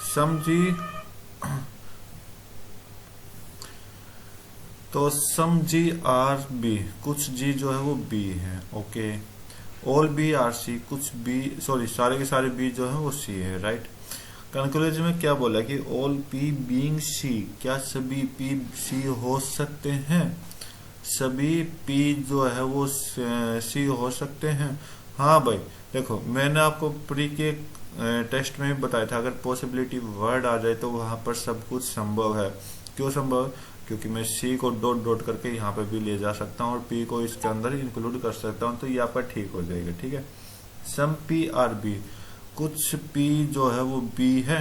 सम जी, तो सम जी आर बी, कुछ जी जो है वो बी है, okay. All B are C, कुछ बी, सॉरी सारे के सारे बी जो है वो सी है, राइट। कंक्लूजन में क्या बोला कि ऑल पी बीइंग सी, क्या सभी पी सी हो सकते हैं? सभी पी जो है वो सी हो सकते हैं। हाँ भाई देखो, मैंने आपको प्री के टेस्ट में भी बताया था, अगर पॉसिबिलिटी वर्ड आ जाए तो वहां पर सब कुछ संभव है। क्यों संभव? क्योंकि मैं सी को डॉट डॉट करके यहाँ पे भी ले जा सकता हूँ और पी को इसके अंदर इंक्लूड कर सकता हूँ, तो ये आपका ठीक हो जाएगा, ठीक है। सम पी आर बी, कुछ पी जो है वो बी है।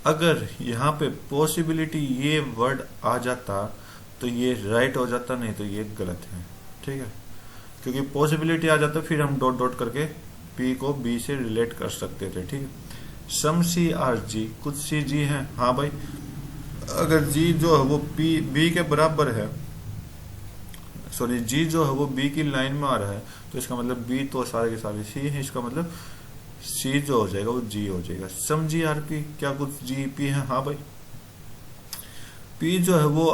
अगर यहाँ पे पॉसिबिलिटी ये वर्ड आ जाता तो ये राइट हो जाता, नहीं तो ये गलत है, ठीक है। क्योंकि पॉसिबिलिटी आ जाता फिर हम डॉट डॉट करके पी को बी से रिलेट कर सकते थे, ठीक है। सम सी आर जी, कुछ सी जी है। हाँ भाई, अगर जी जो है वो पी बी के बराबर है, सॉरी जी जो है वो बी की लाइन में आ रहा है, तो इसका मतलब बी तो सारे के सारे सी है, इसका मतलब सी जो हो जाएगा वो जी हो जाएगा। सम जी आर पी, क्या कुछ जी पी है? हाँ भाई, पी जो है वो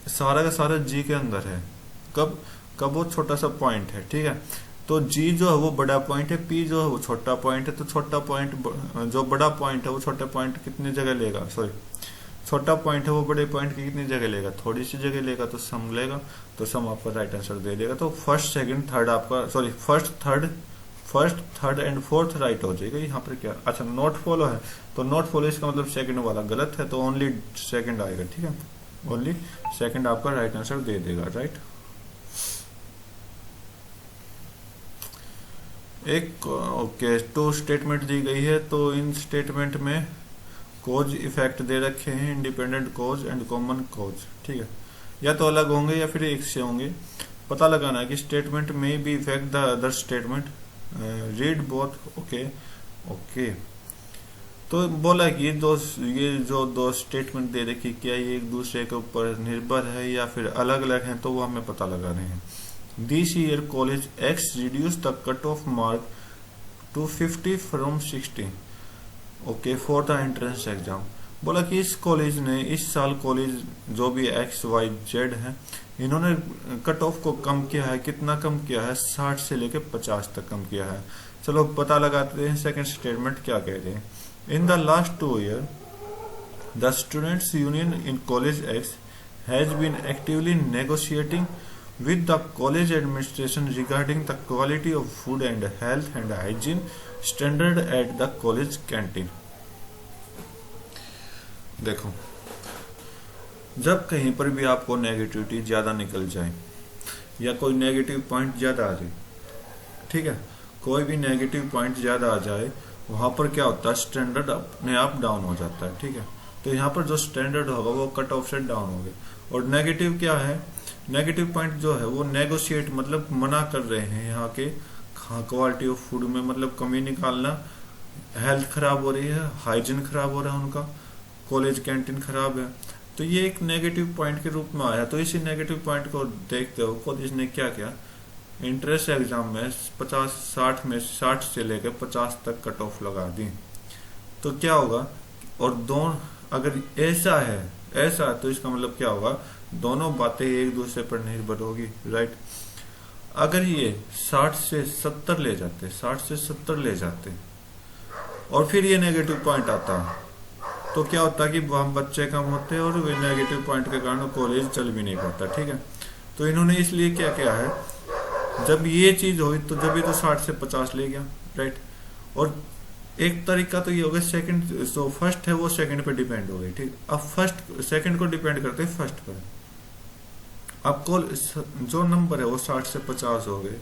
सारा का सारा जी के अंदर है। कब? कब वो छोटा सा पॉइंट है, ठीक है। तो जी जो है वो बड़ा पॉइंट है, पी जो है वो छोटा पॉइंट है, तो छोटा पॉइंट जो बड़ा पॉइंट है वो छोटा पॉइंट कितनी जगह लेगा, सॉरी छोटा पॉइंट है वो बड़े पॉइंट की कितनी जगह लेगा, थोड़ी सी जगह लेगा, तो सम लेगा, तो सम आपका राइट आंसर दे देगा। तो फर्स्ट सेकंड थर्ड आपका, sorry first third and fourth right हो जाएगा। यहाँ पर क्या, अच्छा नॉट फॉलो है, तो नॉट फॉलो इसका मतलब सेकंड वाला गलत है, तो ओनली सेकंड आएगा, ठीक है। ओनली सेकंड आपका राइट आंसर दे देगा, राइट। एक ओके, तो स्टेटमेंट दी गई है, तो इन स्टेटमेंट में कोज इफेक्ट दे रखे हैं, independent cause and common cause, ठीक है। या तो अलग होंगे या फिर एक से होंगे। पता लगाना है कि स्टेटमेंट में भी effect the other statement, read both, okay okay. तो बोला कि ये जो दो स्टेटमेंट दे रखी, क्या ये एक दूसरे के ऊपर निर्भर है या फिर अलग अलग हैं, तो वो हमें पता लगाने हैं। This year college X reduce the cut off mark to 50 from 60, okay, for the entrance exam. बोला कि इस कॉलेज ने इस साल कॉलेज जो भी एक्स वाई जेड है, इन्होंने कट ऑफ को कम किया है। कितना कम किया है? 60 से लेकर 50 तक कम किया है। चलो पता लगाते हैं सेकंड स्टेटमेंट क्या कह रहे हैं। In the last 2 year the students union in college X has been actively negotiating with the college administration regarding the quality of food and health and hygiene standard at the college canteen। देखो, जब कहीं पर भी आपको नेगेटिविटी ज्यादा निकल जाए या कोई नेगेटिव पॉइंट ज्यादा आ जाए, ठीक है, कोई भी नेगेटिव पॉइंट ज्यादा आ जाए, वहां पर क्या होता है, स्टैंडर्ड अपने आप डाउन हो जाता है, ठीक है। तो यहाँ पर जो स्टैंडर्ड होगा वो कट ऑफ से डाउन होगा। और नेगेटिव क्या है? नेगेटिव पॉइंट जो है वो नेगोशिएट मतलब मना कर रहे हैं यहाँ के क्वालिटी ऑफ फूड में, मतलब कमी निकालना, हेल्थ खराब हो रही है, हाइजीन खराब हो रहा है उनका, कॉलेज कैंटीन खराब है, तो ये एक नेगेटिव पॉइंट के रूप में आया। तो इसी नेगेटिव पॉइंट को देखते हो कॉलेज ने क्या किया, इंट्रेंस एग्जाम में 50-60 में 60 से लेकर 50 तक कट ऑफ लगा दी। तो क्या होगा, और दोनों अगर ऐसा तो इसका मतलब क्या होगा, दोनों बातें एक दूसरे पर निर्भर होगी, राइट। अगर ये 60 से 70 ले जाते, 60 से 70 ले जाते और फिर ये नेगेटिव पॉइंट आता, तो क्या होता कि वहां बच्चे कम होते और वे नेगेटिव पॉइंट के कारण कॉलेज चल भी नहीं पाता, ठीक है। तो इन्होंने इसलिए क्या किया है, जब ये चीज हुई तो जब ये तो 60 से 50 ले गया, राइट। और एक तरीका तो ये होगा, सेकंड जो फर्स्ट है वो सेकंड पे डिपेंड हो गई, ठीक। अब फर्स्ट सेकंड को डिपेंड करते हैं फर्स्ट पर। अब जो नंबर है वो 60 से 50 हो गए,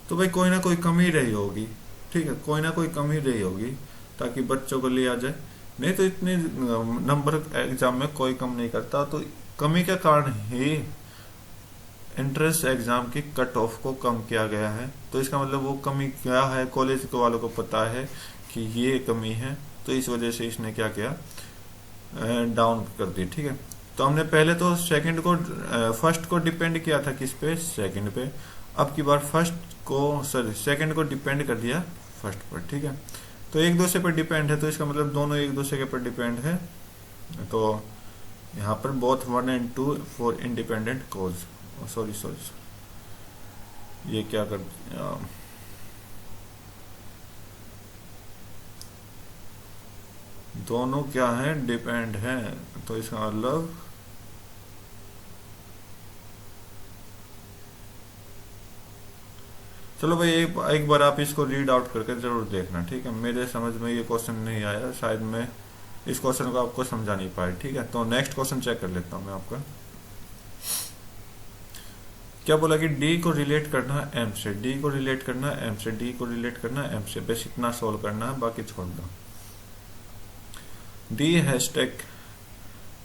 तो भाई कोई ना कोई कमी रही होगी, ठीक है, कोई ना कोई कमी रही होगी ताकि बच्चों को लिया जाए, नहीं तो इतने नंबर एग्जाम में कोई कम नहीं करता। तो कमी के कारण ही एंट्रेंस एग्जाम की कट ऑफ को कम किया गया है। तो इसका मतलब वो कमी क्या है, कॉलेज के वालों को पता है कि ये कमी है, तो इस वजह से इसने क्या किया, डाउन कर दी, ठीक है। तो हमने पहले तो सेकंड को फर्स्ट को डिपेंड किया था किस पे, सेकंड पे। अब की बार सेकंड को डिपेंड कर दिया फर्स्ट पर, ठीक है। तो एक दूसरे पर डिपेंड है, तो इसका मतलब दोनों एक दूसरे के पर डिपेंड है। तो यहाँ पर both 1 and 2 for independent cause. Sorry sorry, ये क्या कर, दोनों क्या है, डिपेंड है, तो इसका मतलब चलो भाई एक बार आप इसको रीड आउट करके जरूर देखना, ठीक है। मेरे समझ में ये क्वेश्चन नहीं आया, शायद मैं इस क्वेश्चन को आपको समझा नहीं पाया, ठीक है। तो नेक्स्ट क्वेश्चन चेक कर लेता हूं मैं आपका। क्या बोला कि डी को रिलेट करना है एम से, डी को रिलेट करना है एम से, डी को रिलेट करना है एम से, बस इतना सोल्व करना है, बाकी छोड़ दो। डी हैशटैग,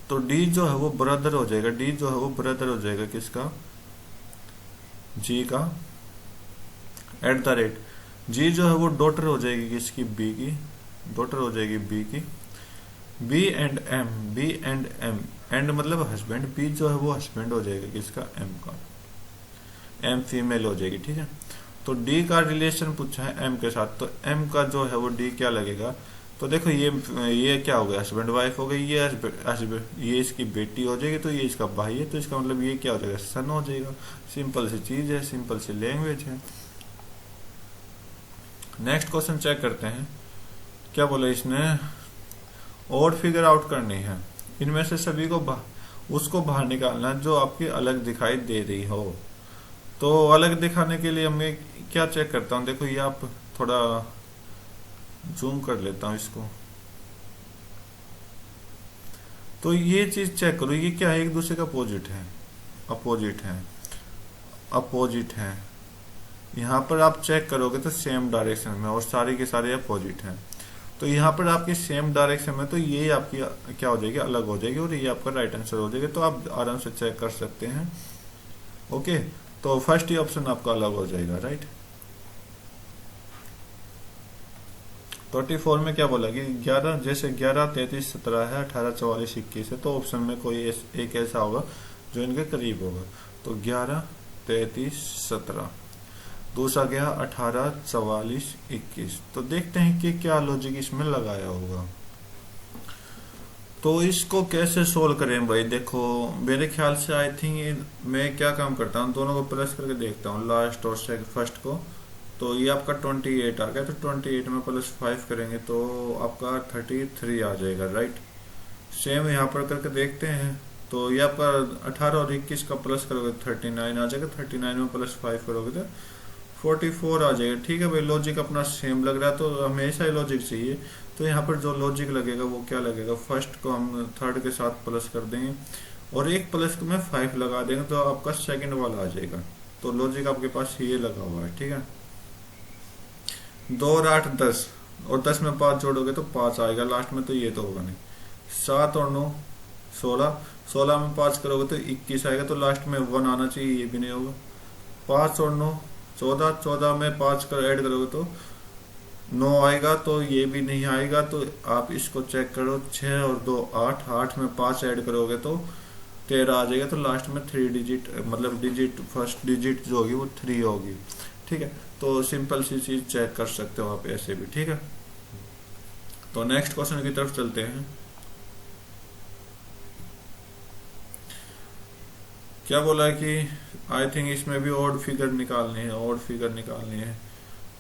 तो डी जो है वो ब्रदर हो जाएगा, डी जो है वो ब्रदर हो जाएगा किसका, जी का, एट द रेट, जी जो है वो डॉटर हो जाएगी किसकी, बी की, डॉटर हो जाएगी बी की, B and M, B and M, and मतलब हस्बैंड, बी जो है वो हस्बैंड हो जाएगा किसका, एम का, एम फीमेल हो जाएगी, ठीक है। तो डी का रिलेशन पूछा है एम के साथ, तो एम का जो है वो डी क्या लगेगा, तो देखो ये क्या हो गया, हस्बैंड वाइफ हो गई, ये हस्बैंड, ये इसकी बेटी हो जाएगी, तो ये इसका भाई है, तो इसका मतलब ये क्या हो जाएगा, सन हो जाएगा। सिंपल सी चीज है, सिंपल सी लैंग्वेज है। नेक्स्ट क्वेश्चन चेक करते हैं। क्या बोला इसने, और फिगर आउट करनी है, इनमें से सभी को उसको बाहर निकालना जो आपकी अलग दिखाई दे रही हो। तो अलग दिखाने के लिए मैं क्या चेक करता हूं, देखो ये आप थोड़ा जूम कर लेता हूं इसको, तो ये चीज चेक करो, ये क्या है, एक दूसरे का अपोजिट है, अपोजिट है, अपोजिट है। यहाँ पर आप चेक करोगे तो सेम डायरेक्शन में, और सारी के सारे अपोजिट हैं, तो यहाँ पर आपकी सेम डायरेक्शन में, तो ये आपकी क्या हो जाएगी, अलग हो जाएगी, और ये आपका राइट आंसर हो जाएगा। तो आप आराम से चेक कर सकते हैं, ओके। तो फर्स्ट ही ऑप्शन आपका अलग हो जाएगा, राइट। 34 में क्या बोला कि 11, जैसे 11, 33, 17 है, 18, 44, 21 है, तो ऑप्शन में कोई एक ऐसा होगा जो इनके करीब होगा। तो 11, 33, 17, दूसरा गया 18, 44, 21। तो देखते हैं कि क्या लॉजिक इसमें लगाया होगा। तो इसको कैसे सोल्व करें भाई, देखो मेरे ख्याल से आई थिंक मैं क्या काम करता हूँ, दोनों को प्लस करके देखता हूँ, लास्ट और फर्स्ट को। तो ये आपका 28 आ गया, तो 28 में प्लस 5 करेंगे तो आपका 33 आ जाएगा, राइट। सेम यहाँ पर करके देखते हैं, तो ये आपका 18 और 21 का प्लस करोगे 39 आ जाएगा, 39 में प्लस 5 करोगे तो 44 आ जाएगा, ठीक है भाई। लॉजिक अपना सेम लग रहा है, तो हमेशा ही लॉजिक चाहिए। तो यहाँ पर जो लॉजिक लगेगा वो क्या लगेगा, फर्स्ट को हम थर्ड के साथ प्लस कर देंगे, और एक प्लस में 5 लगा देंगे, तो आपका सेकंड वाला आ जाएगा। तो लॉजिक आपके पास ये लगा हुआ है, ठीक है। 2 और 8 10, और 10 में 5 जोड़ोगे तो 5 आएगा लास्ट में, तो ये तो होगा नहीं। 7 और 9 16, 16 में 5 करोगे तो 21 आएगा, तो लास्ट में 1 आना चाहिए, ये भी नहीं होगा। 5 और 9 14, 14 में 5 कर ऐड करोगे तो 9 आएगा, तो ये भी नहीं आएगा। तो आप इसको चेक करो, 6 और 2 8, 8 में 5 ऐड करोगे तो 13 आ जाएगा, तो लास्ट में 3 डिजिट, मतलब डिजिट, फर्स्ट डिजिट जो होगी वो 3 होगी, ठीक है। तो सिंपल सी चीज चेक कर सकते हो आप ऐसे भी, ठीक है। तो नेक्स्ट क्वेश्चन की तरफ चलते हैं। क्या बोला है कि आई थिंक इसमें भी ऑड फिगर निकालनी है, ऑड फिगर निकालनी है।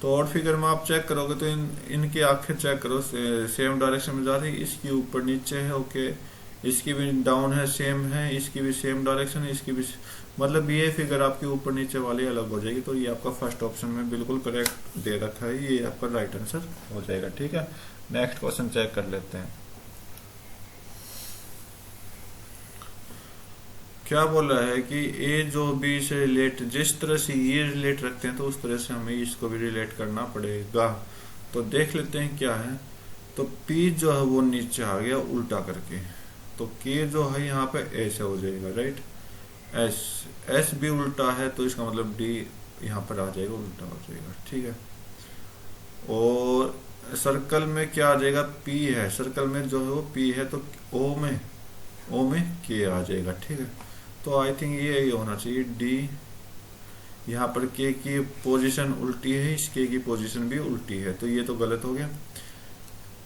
तो ऑड फिगर में आप चेक करोगे तो इनकी आंखें चेक करो, सेम डायरेक्शन में जा रही है, इसकी ऊपर नीचे है, ओके, इसकी भी डाउन है, सेम है, इसकी भी सेम डायरेक्शन है, इसकी भी, मतलब ये फिगर आपकी ऊपर नीचे वाली अलग हो जाएगी। तो ये आपका फर्स्ट ऑप्शन में बिल्कुल करेक्ट दे रखा है, ये आपका राइट आंसर हो जाएगा, ठीक है। नेक्स्ट क्वेश्चन चेक कर लेते हैं। क्या बोला है कि ए जो बी से रिलेट, जिस तरह से ये रिलेट रखते हैं तो उस तरह से हमें इसको भी रिलेट करना पड़ेगा। तो देख लेते हैं क्या है। तो पी जो है वो नीचे आ गया उल्टा करके, तो के जो है यहाँ पे ऐसे हो जाएगा, राइट। एस, एस भी उल्टा है, तो इसका मतलब डी यहाँ पर आ जाएगा, उल्टा हो जाएगा, ठीक है। और सर्कल में क्या आ जाएगा, पी है, सर्कल में जो है वो पी है, तो ओ में के आ जाएगा, ठीक है। तो आई थिंक ये होना चाहिए डी, यहाँ पर के की पोजीशन उल्टी है, इस के की पोजीशन भी उल्टी है, तो ये तो गलत हो गया।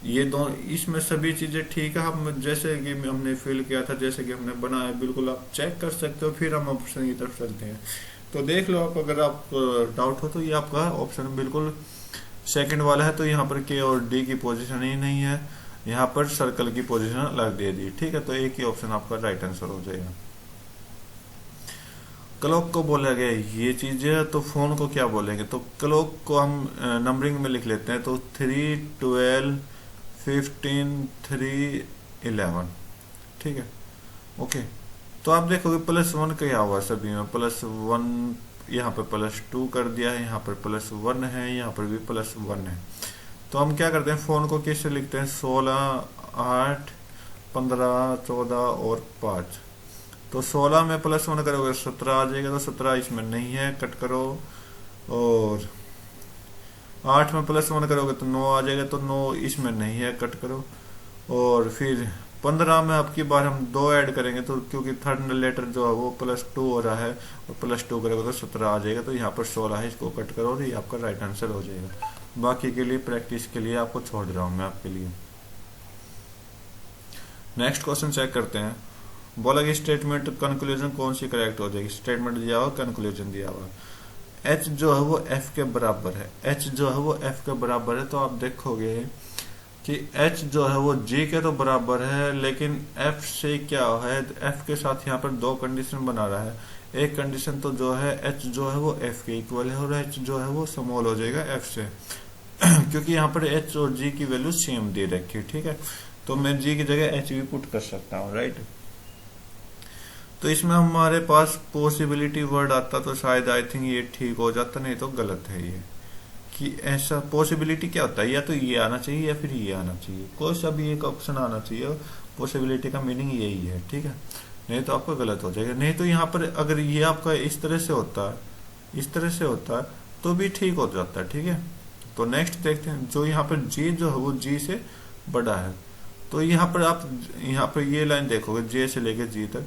ये दो इसमें सभी चीजें ठीक है। हम जैसे कि हमने फिल किया था, जैसे कि हमने बनाया, बिल्कुल आप चेक कर सकते हो। फिर हम ऑप्शन की तरफ चलते हैं। तो देख लो आप, अगर आप डाउट हो तो ये आपका ऑप्शन बिल्कुल सेकंड वाला है। तो यहाँ पर के और डी की पोजीशन ही नहीं है, यहाँ पर सर्कल की पोजीशन अलग दे दी, ठीक है। तो एक ही ऑप्शन आपका राइट आंसर हो जाएगा। क्लॉक को बोला गया ये चीज है, तो फोन को क्या बोलेंगे? तो क्लॉक को हम नंबरिंग में लिख लेते हैं। तो 3, 12, 15, 3, 11, ठीक है, ओके। तो आप देखोगे +1 क्या हुआ सभी में, +1, यहाँ पर +2 कर दिया है, यहाँ पर +1 है, यहाँ पर भी +1 है। तो हम क्या करते हैं, फोन को कैसे लिखते हैं? 16, 8, 15, 14 और 5। तो 16 में +1 करोगे 17 आ जाएगा, तो 17 इसमें नहीं है, कट करो। और 8 में +1 करोगे तो 9 आ जाएगा, तो 9 इसमें नहीं है, कट करो। और फिर 15 में आपकी बार हम 2 ऐड करेंगे, तो क्योंकि थर्ड लेटर जो है वो +2 हो रहा है, और +2 करोगे तो 17 आ जाएगा। तो यहाँ पर 16 है, इसको कट करो और ये आपका राइट आंसर हो जाएगा। बाकी के लिए प्रैक्टिस के लिए आपको छोड़ रहा हूँ मैं आपके लिए। नेक्स्ट क्वेश्चन चेक करते हैं। बोला कि स्टेटमेंट कंक्लूजन कौन सी करेक्ट हो जाएगी? स्टेटमेंट दिया हुआ, कंक्लूजन दिया हुआ। एच जो है वो एफ के बराबर है, एच जो है वो एफ के बराबर है। तो आप देखोगे कि एच जो है वो जी के तो बराबर है, लेकिन एफ से क्या है, एफ के साथ यहाँ पर 2 कंडीशन बना रहा है। एक कंडीशन तो जो है एच जो है वो एफ के इक्वल है, और एच जो है वो स्मॉल हो जाएगा एफ से क्योंकि यहाँ पर एच और जी की वैल्यू सेम दे रखी है, ठीक है। तो मैं जी की जगह एच भी पुट कर सकता हूँ, राइट। तो इसमें हमारे पास पॉसिबिलिटी वर्ड आता तो शायद आई थिंक ये ठीक हो जाता, नहीं तो गलत है ये। कि ऐसा पॉसिबिलिटी क्या होता है, या तो ये आना चाहिए या फिर ये आना चाहिए, कोई सा भी एक ऑप्शन आना चाहिए। पॉसिबिलिटी का मीनिंग यही है, ठीक है, नहीं तो आपका गलत हो जाएगा। नहीं तो यहाँ पर अगर ये आपका इस तरह से होता है, इस तरह से होता है, तो भी ठीक हो जाता है, ठीक है। तो नेक्स्ट देखते हैं। जो यहाँ पर जी जो है वो जी से बड़ा है, तो यहाँ पर आप यहाँ पर ये लाइन देखोगे, जे से लेके जी तक,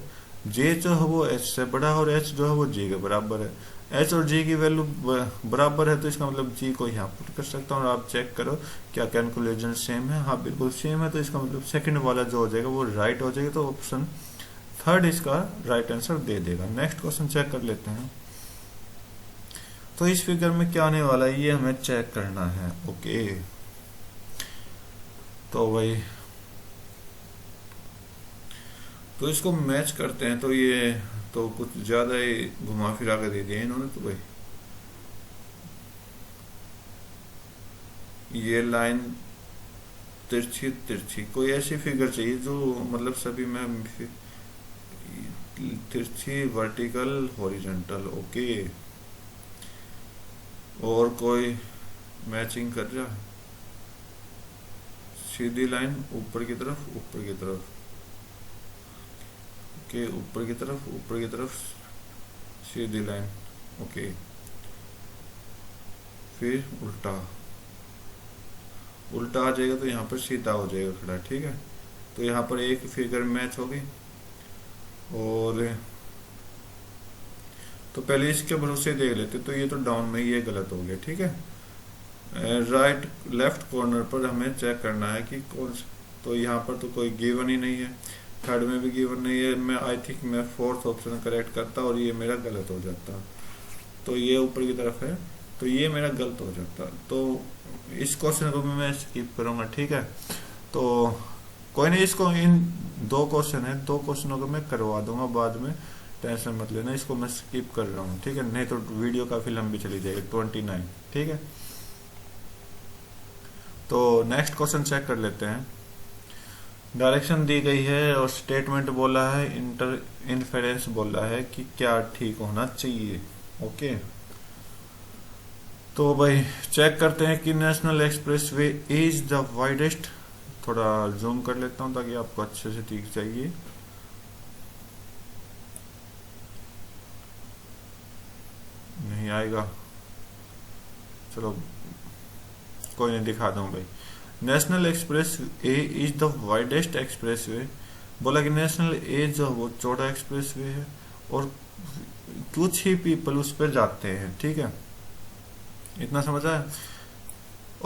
जे जो है वो एच से बड़ा है, और एच जो है वो जी के बराबर है। एच और जी की वैल्यू बराबर है, तो इसका मतलब जी को यहाँ पुट कर सकता हूँ। और आप चेक करो क्या कैलकुलेशन सेम है? हाँ, बिल्कुल सेम है। तो इसका मतलब सेकंड वाला जो हो जाएगा वो राइट हो जाएगा। तो ऑप्शन थर्ड इसका राइट आंसर दे देगा। नेक्स्ट क्वेश्चन चेक कर लेते हैं। तो इस फिगर में क्या आने वाला है ये हमें चेक करना है, ओके। तो भाई तो इसको मैच करते हैं। तो ये तो कुछ ज्यादा ही घुमा फिरा कर दे दिया इन्होंने। तो भाई ये लाइन तिरछी तिरछी, कोई ऐसी फिगर चाहिए जो मतलब सभी में तिरछी, वर्टिकल, हॉरिजॉन्टल, ओके। और कोई मैचिंग कर रहा, सीधी लाइन ऊपर की तरफ, ऊपर की तरफ, ओके, ऊपर की तरफ, ऊपर की तरफ सीधी लाइन, ओके। फिर उल्टा, उल्टा आ जाएगा तो यहाँ पर सीधा हो जाएगा खड़ा, ठीक है। तो यहाँ पर एक फिगर मैच होगी। और तो पहले इसके भरोसे देख लेते। तो ये तो डाउन में ये गलत हो गया, ठीक है। राइट लेफ्ट कॉर्नर पर हमें चेक करना है कि कौन। तो यहाँ पर तो कोई गिवन ही नहीं है, थर्ड में भी गिवन नहीं है। मैं आई थिंक मैं फोर्थ ऑप्शन करेक्ट करता और ये मेरा गलत हो जाता। तो ये ऊपर की तरफ है, तो ये मेरा गलत हो जाता। तो इस क्वेश्चन को मैं स्किप करूंगा, ठीक है। तो कोई नहीं, इसको इन 2 क्वेश्चन है, 2 क्वेश्चनों को मैं करवा दूंगा बाद में, टेंशन मत लेना। इसको मैं स्किप कर रहा हूँ, ठीक है, नहीं तो वीडियो काफी लंबी चली जाएगी, 29, ठीक है। तो नेक्स्ट क्वेश्चन चेक कर लेते हैं। डायरेक्शन दी गई है और स्टेटमेंट बोला है, इंफेरेंस बोला है कि क्या ठीक होना चाहिए, ओके। तो भाई चेक करते हैं कि national expressway is the widest. थोड़ा जूम कर लेता हूं ताकि आपको अच्छे से दिख जाइए। नहीं आएगा, चलो कोई नहीं, दिखा दूं भाई। National express A is the widest express way. बोला कि नेशनल ए जो वो चौड़ा एक्सप्रेस वे है और कुछ ही पीपल उस पर जाते हैं, ठीक है, इतना समझ आया।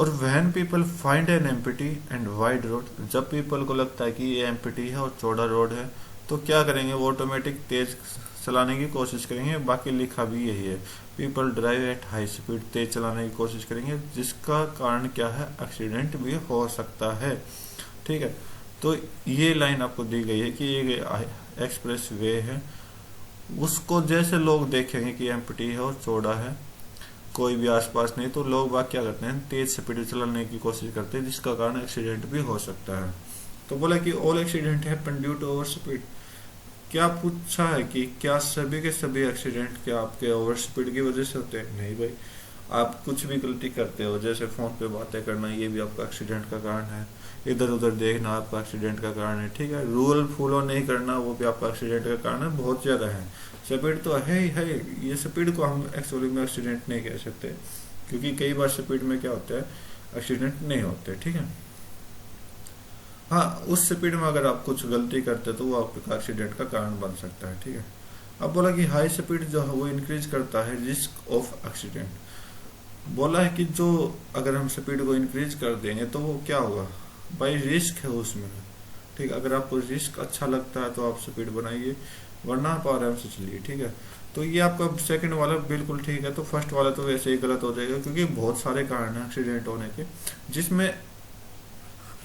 और when people find an empty and wide road, जब पीपल को लगता है कि ये एम्प्टी है और चौड़ा रोड है तो क्या करेंगे, वो ऑटोमेटिक तेज चलाने की कोशिश करेंगे। बाकी लिखा भी यही है, people drive at high speed, तेज चलाने की कोशिश करेंगे, जिसका कारण क्या है, एक्सीडेंट भी हो सकता है। ठीक है, तो ये लाइन आपको दी गई है कि ये एक्सप्रेस वे है, उसको जैसे लोग देखेंगे कि एम्प्टी है और चौड़ा है, कोई भी आसपास नहीं, तो लोग बाग क्या करते हैं, तेज स्पीड चलाने की कोशिश करते हैं, जिसका कारण एक्सीडेंट भी हो सकता है। तो बोला कि all accident happen due to over speed. क्या पूछा है कि क्या सभी के सभी एक्सीडेंट क्या आपके ओवर स्पीड की वजह से होते हैं? नहीं भाई, आप कुछ भी गलती करते हो, जैसे फोन पे बातें करना, ये भी आपका एक्सीडेंट का कारण है, इधर उधर देखना आपका एक्सीडेंट का कारण है। ठीक है, रूल फॉलो नहीं करना, वो भी आपका एक्सीडेंट का कारण है, बहुत ज्यादा है। स्पीड तो है ही है, ये स्पीड को हम एक्चुअली में एक्सीडेंट नहीं कह सकते, क्योंकि कई बार स्पीड में क्या होता है, एक्सीडेंट नहीं होते। ठीक है, हाँ, उस स्पीड में अगर आप कुछ गलती करते तो वो आपका एक्सीडेंट का कारण बन सकता है। ठीक है, अब बोला कि हाई स्पीड जो है वो इंक्रीज करता है रिस्क ऑफ एक्सीडेंट। बोला है कि जो अगर हम स्पीड को इंक्रीज कर देंगे तो वो क्या होगा भाई, रिस्क है उसमें। ठीक है, अगर आपको रिस्क अच्छा लगता है तो आप स्पीड बनाइए, वरना आप आराम से चलिए। ठीक है, तो ये आपका सेकंड वाला बिल्कुल ठीक है। तो फर्स्ट वाला तो वैसे ही गलत हो जाएगा, क्योंकि बहुत सारे कारण हैं एक्सीडेंट होने के, जिसमें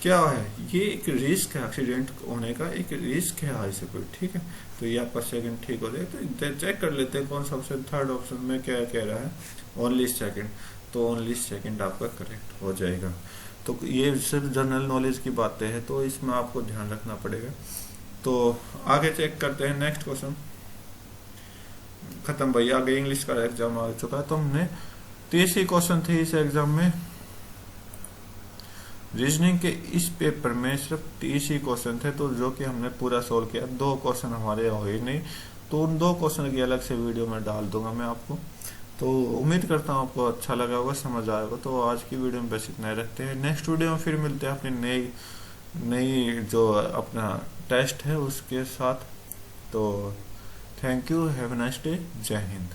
क्या है, ये एक रिस्क है, एक्सीडेंट होने का एक रिस्क है हाई स्पीड। ठीक है, तो ये आपका सेकंड ठीक हो जाएगा। तो चेक कर लेते हैं कौन सा ऑप्शन, थर्ड ऑप्शन में क्या कह रहा है, ओनली सेकंड। तो ओनली सेकंड आपका करेक्ट हो जाएगा। तो ये सिर्फ जनरल नॉलेज की बातें हैं, तो इसमें आपको ध्यान रखना पड़ेगा। तो आगे चेक करते हैं नेक्स्ट क्वेश्चन। खत्म भाई, आगे इंग्लिश का एग्जाम आ चुका है। तो हमने 30 ही क्वेश्चन थे इस एग्जाम में। रीजनिंग के इस पेपर में सिर्फ 30 ही क्वेश्चन थे, तो जो कि हमने पूरा सोल्व किया। 2 क्वेश्चन हमारे हो ही नहीं, तो उन 2 क्वेश्चन की अलग से वीडियो में डाल दूंगा मैं आपको। तो उम्मीद करता हूँ आपको अच्छा लगा होगा, समझ आया होगा। तो आज की वीडियो में बस इतना ही रखते हैं, नेक्स्ट वीडियो में फिर मिलते हैं अपनी नई जो अपना टेस्ट है उसके साथ। तो thank you, have a nice day, जय हिंद।